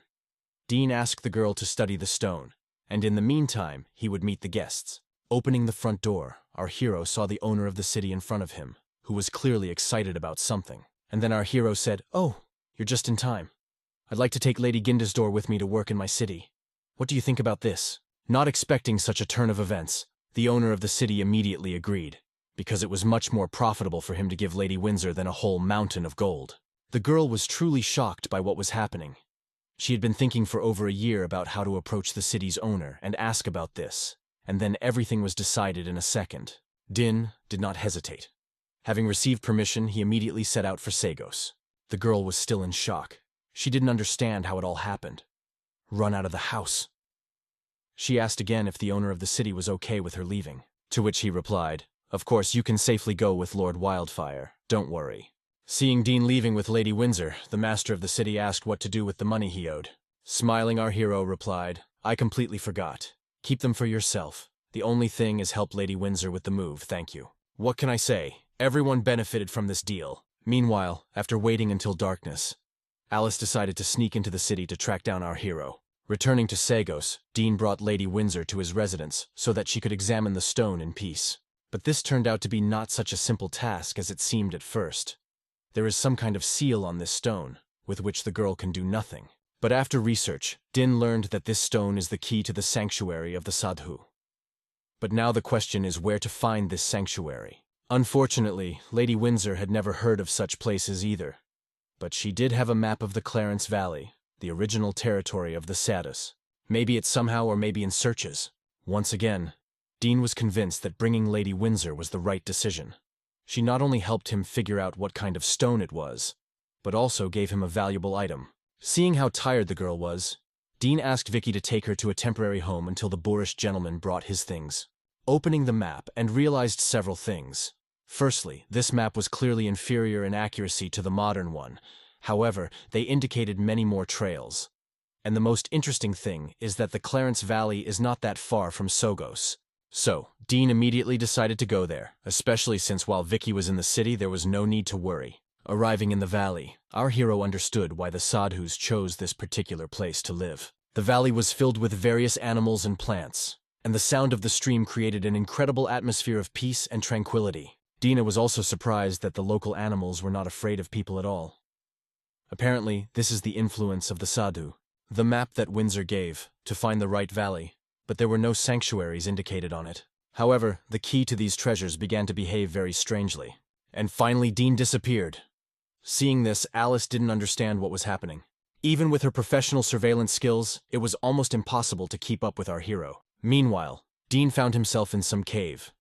Dean asked the girl to study the stone, and in the meantime, he would meet the guests. Opening the front door, our hero saw the owner of the city in front of him, who was clearly excited about something. And then our hero said, "Oh, you're just in time. I'd like to take Lady Gindasdor with me to work in my city. What do you think about this?" Not expecting such a turn of events, the owner of the city immediately agreed, because it was much more profitable for him to give Lady Windsor than a whole mountain of gold. The girl was truly shocked by what was happening. She had been thinking for over a year about how to approach the city's owner and ask about this, and then everything was decided in a second. Din did not hesitate. Having received permission, he immediately set out for Sagos. The girl was still in shock. She didn't understand how it all happened. Run out of the house. She asked again if the owner of the city was okay with her leaving. To which he replied, "Of course, you can safely go with Lord Wildfire, don't worry." Seeing Dean leaving with Lady Windsor, the master of the city asked what to do with the money he owed. Smiling, our hero replied, "I completely forgot. Keep them for yourself. The only thing is help Lady Windsor with the move, thank you." What can I say? Everyone benefited from this deal. Meanwhile, after waiting until darkness, Alice decided to sneak into the city to track down our hero. Returning to Sagos, Dean brought Lady Windsor to his residence so that she could examine the stone in peace. But this turned out to be not such a simple task as it seemed at first. There is some kind of seal on this stone, with which the girl can do nothing. But after research, Din learned that this stone is the key to the sanctuary of the Sadhu. But now the question is where to find this sanctuary. Unfortunately, Lady Windsor had never heard of such places either. But she did have a map of the Clarence Valley, the original territory of the Sadhus. Maybe it's somehow or maybe in searches. Once again, Dean was convinced that bringing Lady Windsor was the right decision. She not only helped him figure out what kind of stone it was, but also gave him a valuable item. Seeing how tired the girl was, Dean asked Vicky to take her to a temporary home until the boorish gentleman brought his things. Opening the map and realized several things. Firstly, this map was clearly inferior in accuracy to the modern one. However, they indicated many more trails. And the most interesting thing is that the Clarence Valley is not that far from Sogos. So, Dean immediately decided to go there, especially since while Vicky was in the city there was no need to worry. Arriving in the valley, our hero understood why the Sadhus chose this particular place to live. The valley was filled with various animals and plants, and the sound of the stream created an incredible atmosphere of peace and tranquility. Dina was also surprised that the local animals were not afraid of people at all. Apparently, this is the influence of the Sadhu. The map that Windsor gave, to find the right valley, but there were no sanctuaries indicated on it. However, the key to these treasures began to behave very strangely. And finally, Dean disappeared. Seeing this, Alice didn't understand what was happening. Even with her professional surveillance skills, it was almost impossible to keep up with our hero. Meanwhile, Dean found himself in some cave.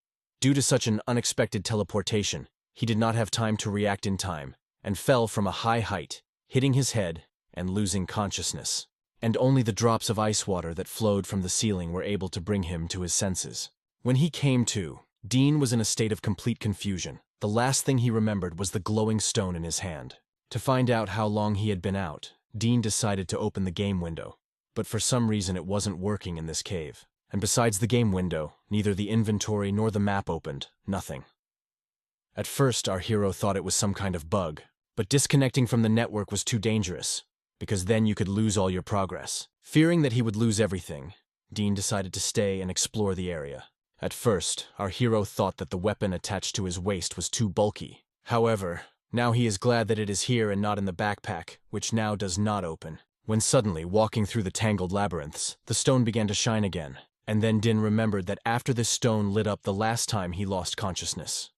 Due to such an unexpected teleportation, he did not have time to react in time, and fell from a high height, hitting his head and losing consciousness. And only the drops of ice water that flowed from the ceiling were able to bring him to his senses. When he came to, Dean was in a state of complete confusion. The last thing he remembered was the glowing stone in his hand. To find out how long he had been out, Dean decided to open the game window. But for some reason it wasn't working in this cave. And besides the game window, neither the inventory nor the map opened, nothing. At first, our hero thought it was some kind of bug, but disconnecting from the network was too dangerous, because then you could lose all your progress. Fearing that he would lose everything, Dean decided to stay and explore the area. At first, our hero thought that the weapon attached to his waist was too bulky. However, now he is glad that it is here and not in the backpack, which now does not open. When suddenly, walking through the tangled labyrinths, the stone began to shine again. And then Din remembered that after this stone lit up the last time he lost consciousness.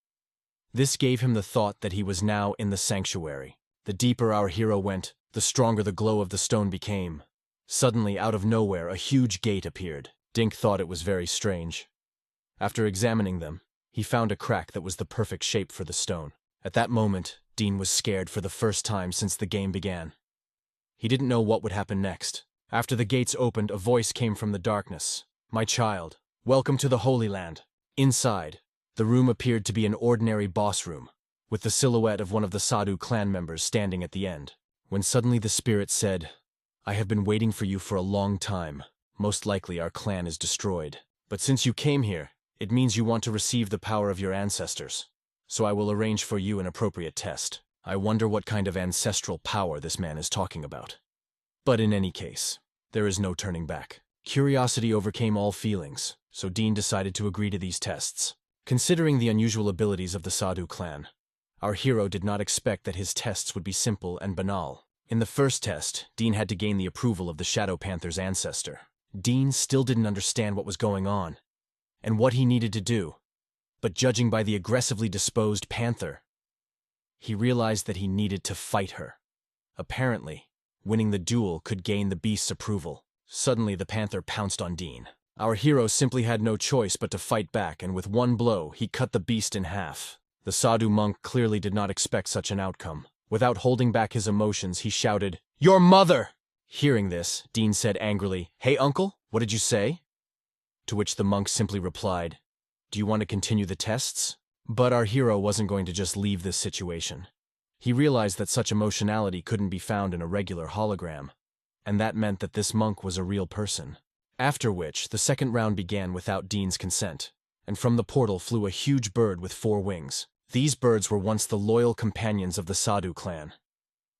This gave him the thought that he was now in the sanctuary. The deeper our hero went, the stronger the glow of the stone became. Suddenly, out of nowhere, a huge gate appeared. Dink thought it was very strange. After examining them, he found a crack that was the perfect shape for the stone. At that moment, Dean was scared for the first time since the game began. He didn't know what would happen next. After the gates opened, a voice came from the darkness. "My child, welcome to the Holy Land." Inside, the room appeared to be an ordinary boss room, with the silhouette of one of the Sadhu clan members standing at the end. When suddenly the spirit said, "I have been waiting for you for a long time. Most likely our clan is destroyed. But since you came here, it means you want to receive the power of your ancestors. So I will arrange for you an appropriate test." I wonder what kind of ancestral power this man is talking about. But in any case, there is no turning back. Curiosity overcame all feelings, so Dean decided to agree to these tests. Considering the unusual abilities of the Sadhu clan, our hero did not expect that his tests would be simple and banal. In the first test, Dean had to gain the approval of the Shadow Panther's ancestor. Dean still didn't understand what was going on, and what he needed to do. But judging by the aggressively disposed panther, he realized that he needed to fight her. Apparently, winning the duel could gain the beast's approval. Suddenly, the panther pounced on Dean. Our hero simply had no choice but to fight back, and with one blow, he cut the beast in half. The Sadhu monk clearly did not expect such an outcome. Without holding back his emotions, he shouted, "Your mother!" Hearing this, Dean said angrily, "Hey, uncle, what did you say?" To which the monk simply replied, Do you want to continue the tests? But our hero wasn't going to just leave this situation. He realized that such emotionality couldn't be found in a regular hologram, and that meant that this monk was a real person. After which, the second round began without Dean's consent, and from the portal flew a huge bird with 4 wings. These birds were once the loyal companions of the Sadhu clan.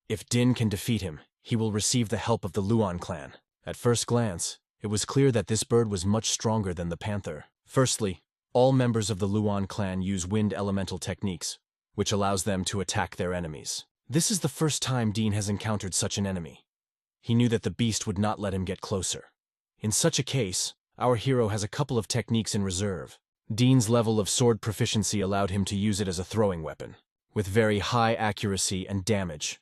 If Din can defeat him, he will receive the help of the Luan clan. At first glance, it was clear that this bird was much stronger than the panther. Firstly, all members of the Luan clan use wind elemental techniques, which allows them to attack their enemies. This is the first time Dean has encountered such an enemy. He knew that the beast would not let him get closer. In such a case, our hero has a couple of techniques in reserve. Dean's level of sword proficiency allowed him to use it as a throwing weapon, with very high accuracy and damage.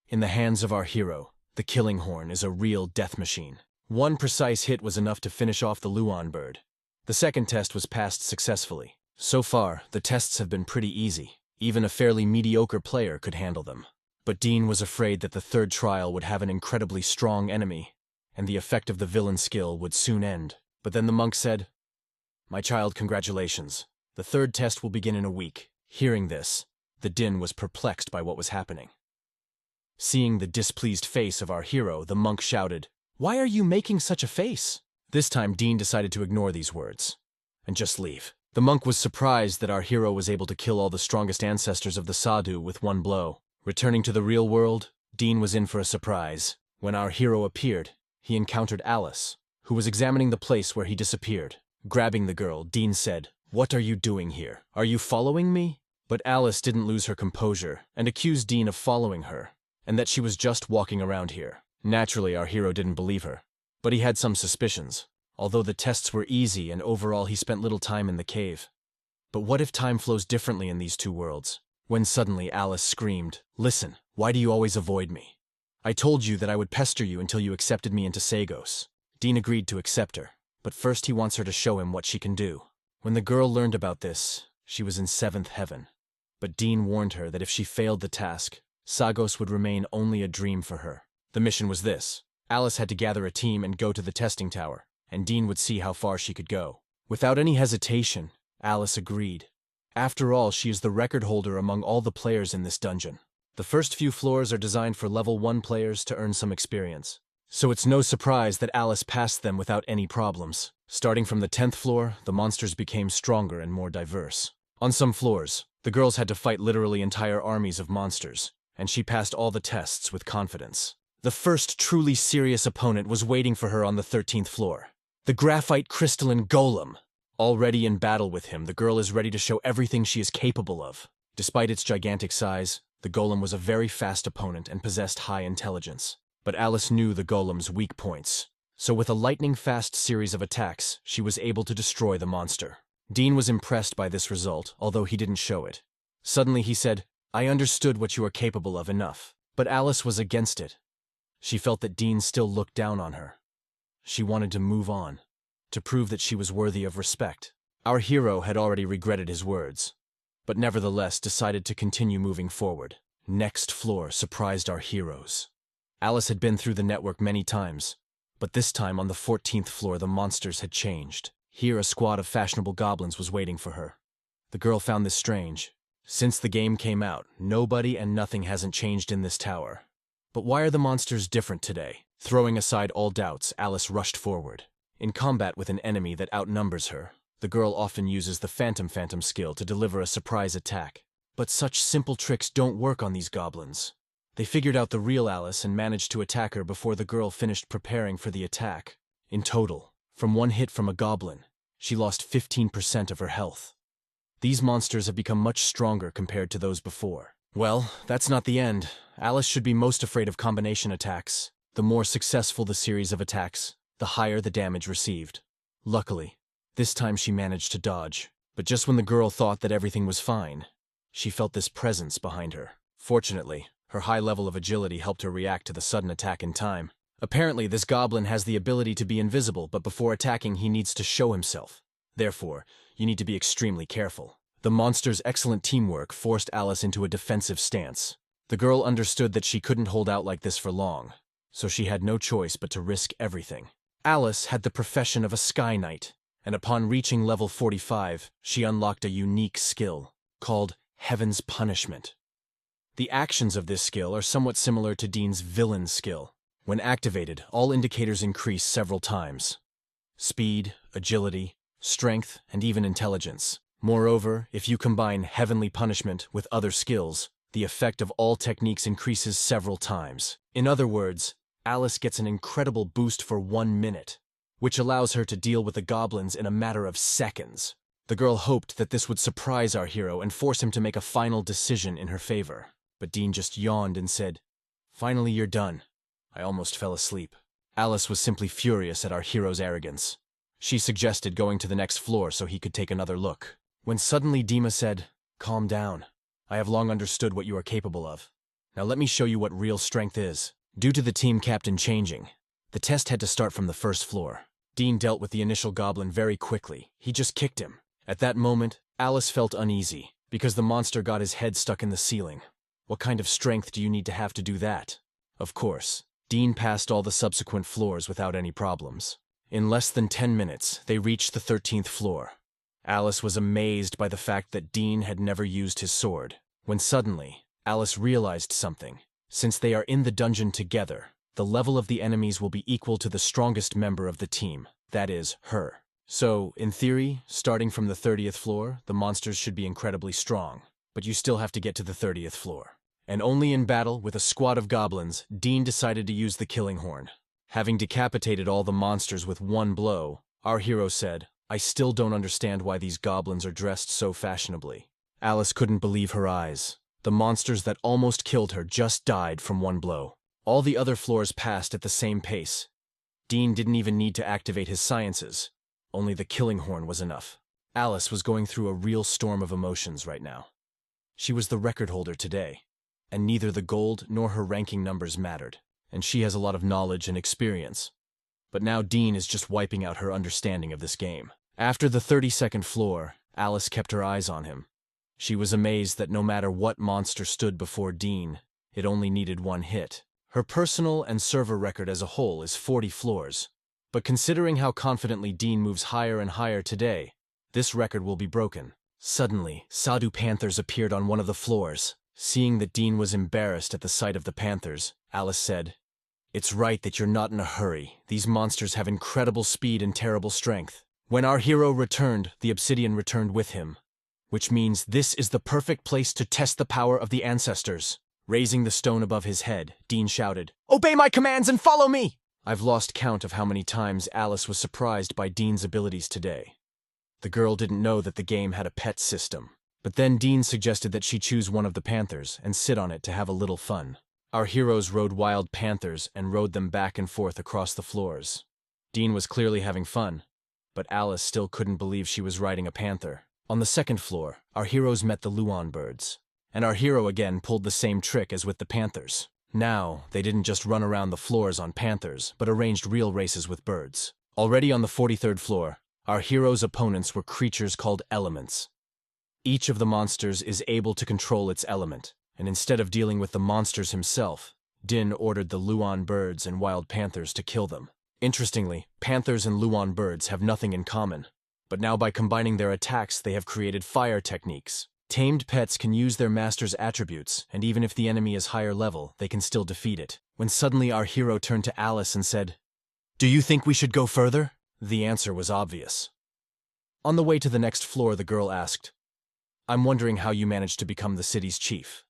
In the hands of our hero, the killing horn is a real death machine. One precise hit was enough to finish off the Luan bird. The second test was passed successfully. So far, the tests have been pretty easy. Even a fairly mediocre player could handle them. But Dean was afraid that the third trial would have an incredibly strong enemy, and the effect of the villain skill would soon end. But then the monk said, "My child, congratulations. The third test will begin in a week." Hearing this, the Din was perplexed by what was happening. Seeing the displeased face of our hero, the monk shouted, "Why are you making such a face?" This time Dean decided to ignore these words and just leave. The monk was surprised that our hero was able to kill all the strongest ancestors of the Sadhu with one blow. Returning to the real world, Dean was in for a surprise. When our hero appeared, he encountered Alice, who was examining the place where he disappeared. Grabbing the girl, Dean said, "What are you doing here? Are you following me?" But Alice didn't lose her composure and accused Dean of following her, and that she was just walking around here. Naturally, our hero didn't believe her, but he had some suspicions, although the tests were easy and overall he spent little time in the cave. But what if time flows differently in these two worlds? When suddenly Alice screamed, "Listen, why do you always avoid me? I told you that I would pester you until you accepted me into Sagos." Dean agreed to accept her, but first he wants her to show him what she can do. When the girl learned about this, she was in 7th heaven. But Dean warned her that if she failed the task, Sagos would remain only a dream for her. The mission was this. Alice had to gather a team and go to the testing tower, and Dean would see how far she could go. Without any hesitation, Alice agreed. After all, she is the record holder among all the players in this dungeon. The first few floors are designed for level 1 players to earn some experience. So it's no surprise that Alice passed them without any problems. Starting from the 10th floor, the monsters became stronger and more diverse. On some floors, the girls had to fight literally entire armies of monsters, and she passed all the tests with confidence. The first truly serious opponent was waiting for her on the 13th floor. The graphite crystalline golem. Already in battle with him, the girl is ready to show everything she is capable of. Despite its gigantic size, the golem was a very fast opponent and possessed high intelligence. But Alice knew the golem's weak points, so with a lightning-fast series of attacks, she was able to destroy the monster. Dean was impressed by this result, although he didn't show it. Suddenly he said, "I understood what you are capable of enough." But Alice was against it. She felt that Dean still looked down on her. She wanted to move on, to prove that she was worthy of respect. Our hero had already regretted his words, but nevertheless decided to continue moving forward. Next floor surprised our heroes. Alice had been through the network many times, but this time on the 14th floor the monsters had changed. Here a squad of fashionable goblins was waiting for her. The girl found this strange. Since the game came out, nobody and nothing hasn't changed in this tower. But why are the monsters different today? Throwing aside all doubts, Alice rushed forward. In combat with an enemy that outnumbers her, the girl often uses the Phantom skill to deliver a surprise attack. But such simple tricks don't work on these goblins. They figured out the real Alice and managed to attack her before the girl finished preparing for the attack. In total, from one hit from a goblin, she lost 15% of her health. These monsters have become much stronger compared to those before. Well, that's not the end. Alice should be most afraid of combination attacks. The more successful the series of attacks, the higher the damage received. Luckily, this time she managed to dodge. But just when the girl thought that everything was fine, she felt this presence behind her. Fortunately, her high level of agility helped her react to the sudden attack in time. Apparently, this goblin has the ability to be invisible, but before attacking he needs to show himself. Therefore, you need to be extremely careful. The monster's excellent teamwork forced Alice into a defensive stance. The girl understood that she couldn't hold out like this for long, so she had no choice but to risk everything. Alice had the profession of a Sky Knight, and upon reaching level 45, she unlocked a unique skill called Heaven's Punishment. The actions of this skill are somewhat similar to Dean's villain skill. When activated, all indicators increase several times: speed, agility, strength, and even intelligence. Moreover, if you combine Heavenly Punishment with other skills, the effect of all techniques increases several times. In other words, Alice gets an incredible boost for 1 minute, which allows her to deal with the goblins in a matter of seconds. The girl hoped that this would surprise our hero and force him to make a final decision in her favor. But Dean just yawned and said, "Finally, you're done." I almost fell asleep. Alice was simply furious at our hero's arrogance. She suggested going to the next floor so he could take another look. When suddenly Dima said, "Calm down. I have long understood what you are capable of. Now let me show you what real strength is." Due to the team captain changing, the test had to start from the first floor. Dean dealt with the initial goblin very quickly. He just kicked him. At that moment, Alice felt uneasy, because the monster got his head stuck in the ceiling. What kind of strength do you need to have to do that? Of course, Dean passed all the subsequent floors without any problems. In less than 10 minutes, they reached the 13th floor. Alice was amazed by the fact that Dean had never used his sword, when suddenly, Alice realized something. Since they are in the dungeon together, the level of the enemies will be equal to the strongest member of the team, that is, her. So, in theory, starting from the 30th floor, the monsters should be incredibly strong, but you still have to get to the 30th floor. And only in battle with a squad of goblins, Dean decided to use the killing horn. Having decapitated all the monsters with one blow, our hero said, "I still don't understand why these goblins are dressed so fashionably." Alice couldn't believe her eyes. The monsters that almost killed her just died from one blow. All the other floors passed at the same pace. Dean didn't even need to activate his sciences. Only the killing horn was enough. Alice was going through a real storm of emotions right now. She was the record holder today, and neither the gold nor her ranking numbers mattered, and she has a lot of knowledge and experience. But now Dean is just wiping out her understanding of this game. After the 32nd floor, Alice kept her eyes on him. She was amazed that no matter what monster stood before Dean, it only needed one hit. Her personal and server record as a whole is 40 floors, but considering how confidently Dean moves higher and higher today, this record will be broken. Suddenly, Sadhu panthers appeared on one of the floors. Seeing that Dean was embarrassed at the sight of the panthers, Alice said, "It's right that you're not in a hurry. These monsters have incredible speed and terrible strength." When our hero returned, the obsidian returned with him, which means this is the perfect place to test the power of the ancestors. Raising the stone above his head, Dean shouted, "Obey my commands and follow me!" I've lost count of how many times Alice was surprised by Dean's abilities today. The girl didn't know that the game had a pet system. But then Dean suggested that she choose one of the panthers and sit on it to have a little fun. Our heroes rode wild panthers and rode them back and forth across the floors. Dean was clearly having fun, but Alice still couldn't believe she was riding a panther. On the 2nd floor, our heroes met the Luan birds, and our hero again pulled the same trick as with the panthers. Now, they didn't just run around the floors on panthers, but arranged real races with birds. Already on the 43rd floor, our hero's opponents were creatures called elements. Each of the monsters is able to control its element, and instead of dealing with the monsters himself, Din ordered the Luan birds and wild panthers to kill them. Interestingly, panthers and Luan birds have nothing in common, but now by combining their attacks they have created fire techniques. Tamed pets can use their master's attributes, and even if the enemy is higher level, they can still defeat it. When suddenly our hero turned to Alice and said, "Do you think we should go further?" The answer was obvious. On the way to the next floor, the girl asked, "I'm wondering how you managed to become the city's chief.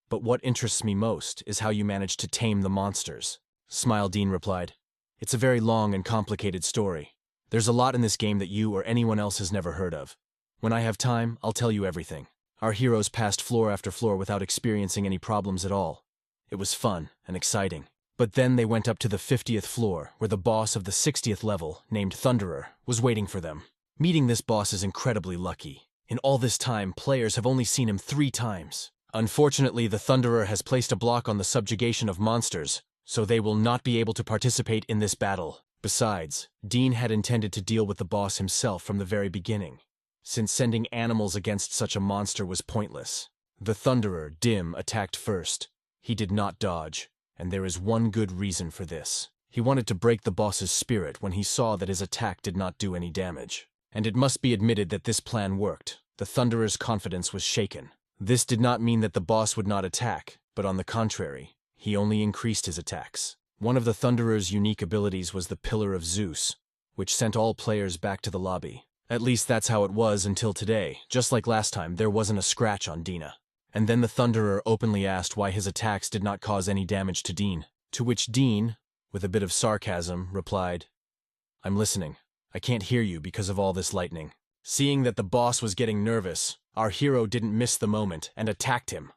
But what interests me most is how you managed to tame the monsters." Smile Dean replied, "It's a very long and complicated story. There's a lot in this game that you or anyone else has never heard of. When I have time, I'll tell you everything." Our heroes passed floor after floor without experiencing any problems at all. It was fun and exciting. But then they went up to the 50th floor, where the boss of the 60th level, named Thunderer, was waiting for them. Meeting this boss is incredibly lucky. In all this time, players have only seen him 3 times. Unfortunately, the Thunderer has placed a block on the subjugation of monsters, so they will not be able to participate in this battle. Besides, Dean had intended to deal with the boss himself from the very beginning, since sending animals against such a monster was pointless. The Thunderer, Dim, attacked first. He did not dodge, and there is one good reason for this. He wanted to break the boss's spirit when he saw that his attack did not do any damage. And it must be admitted that this plan worked. The Thunderer's confidence was shaken. This did not mean that the boss would not attack, but on the contrary, he only increased his attacks. One of the Thunderer's unique abilities was the Pillar of Zeus, which sent all players back to the lobby. At least that's how it was until today. Just like last time, there wasn't a scratch on Dina. And then the Thunderer openly asked why his attacks did not cause any damage to Dean. To which Dean, with a bit of sarcasm, replied, "I'm listening. I can't hear you because of all this lightning." Seeing that the boss was getting nervous, our hero didn't miss the moment and attacked him.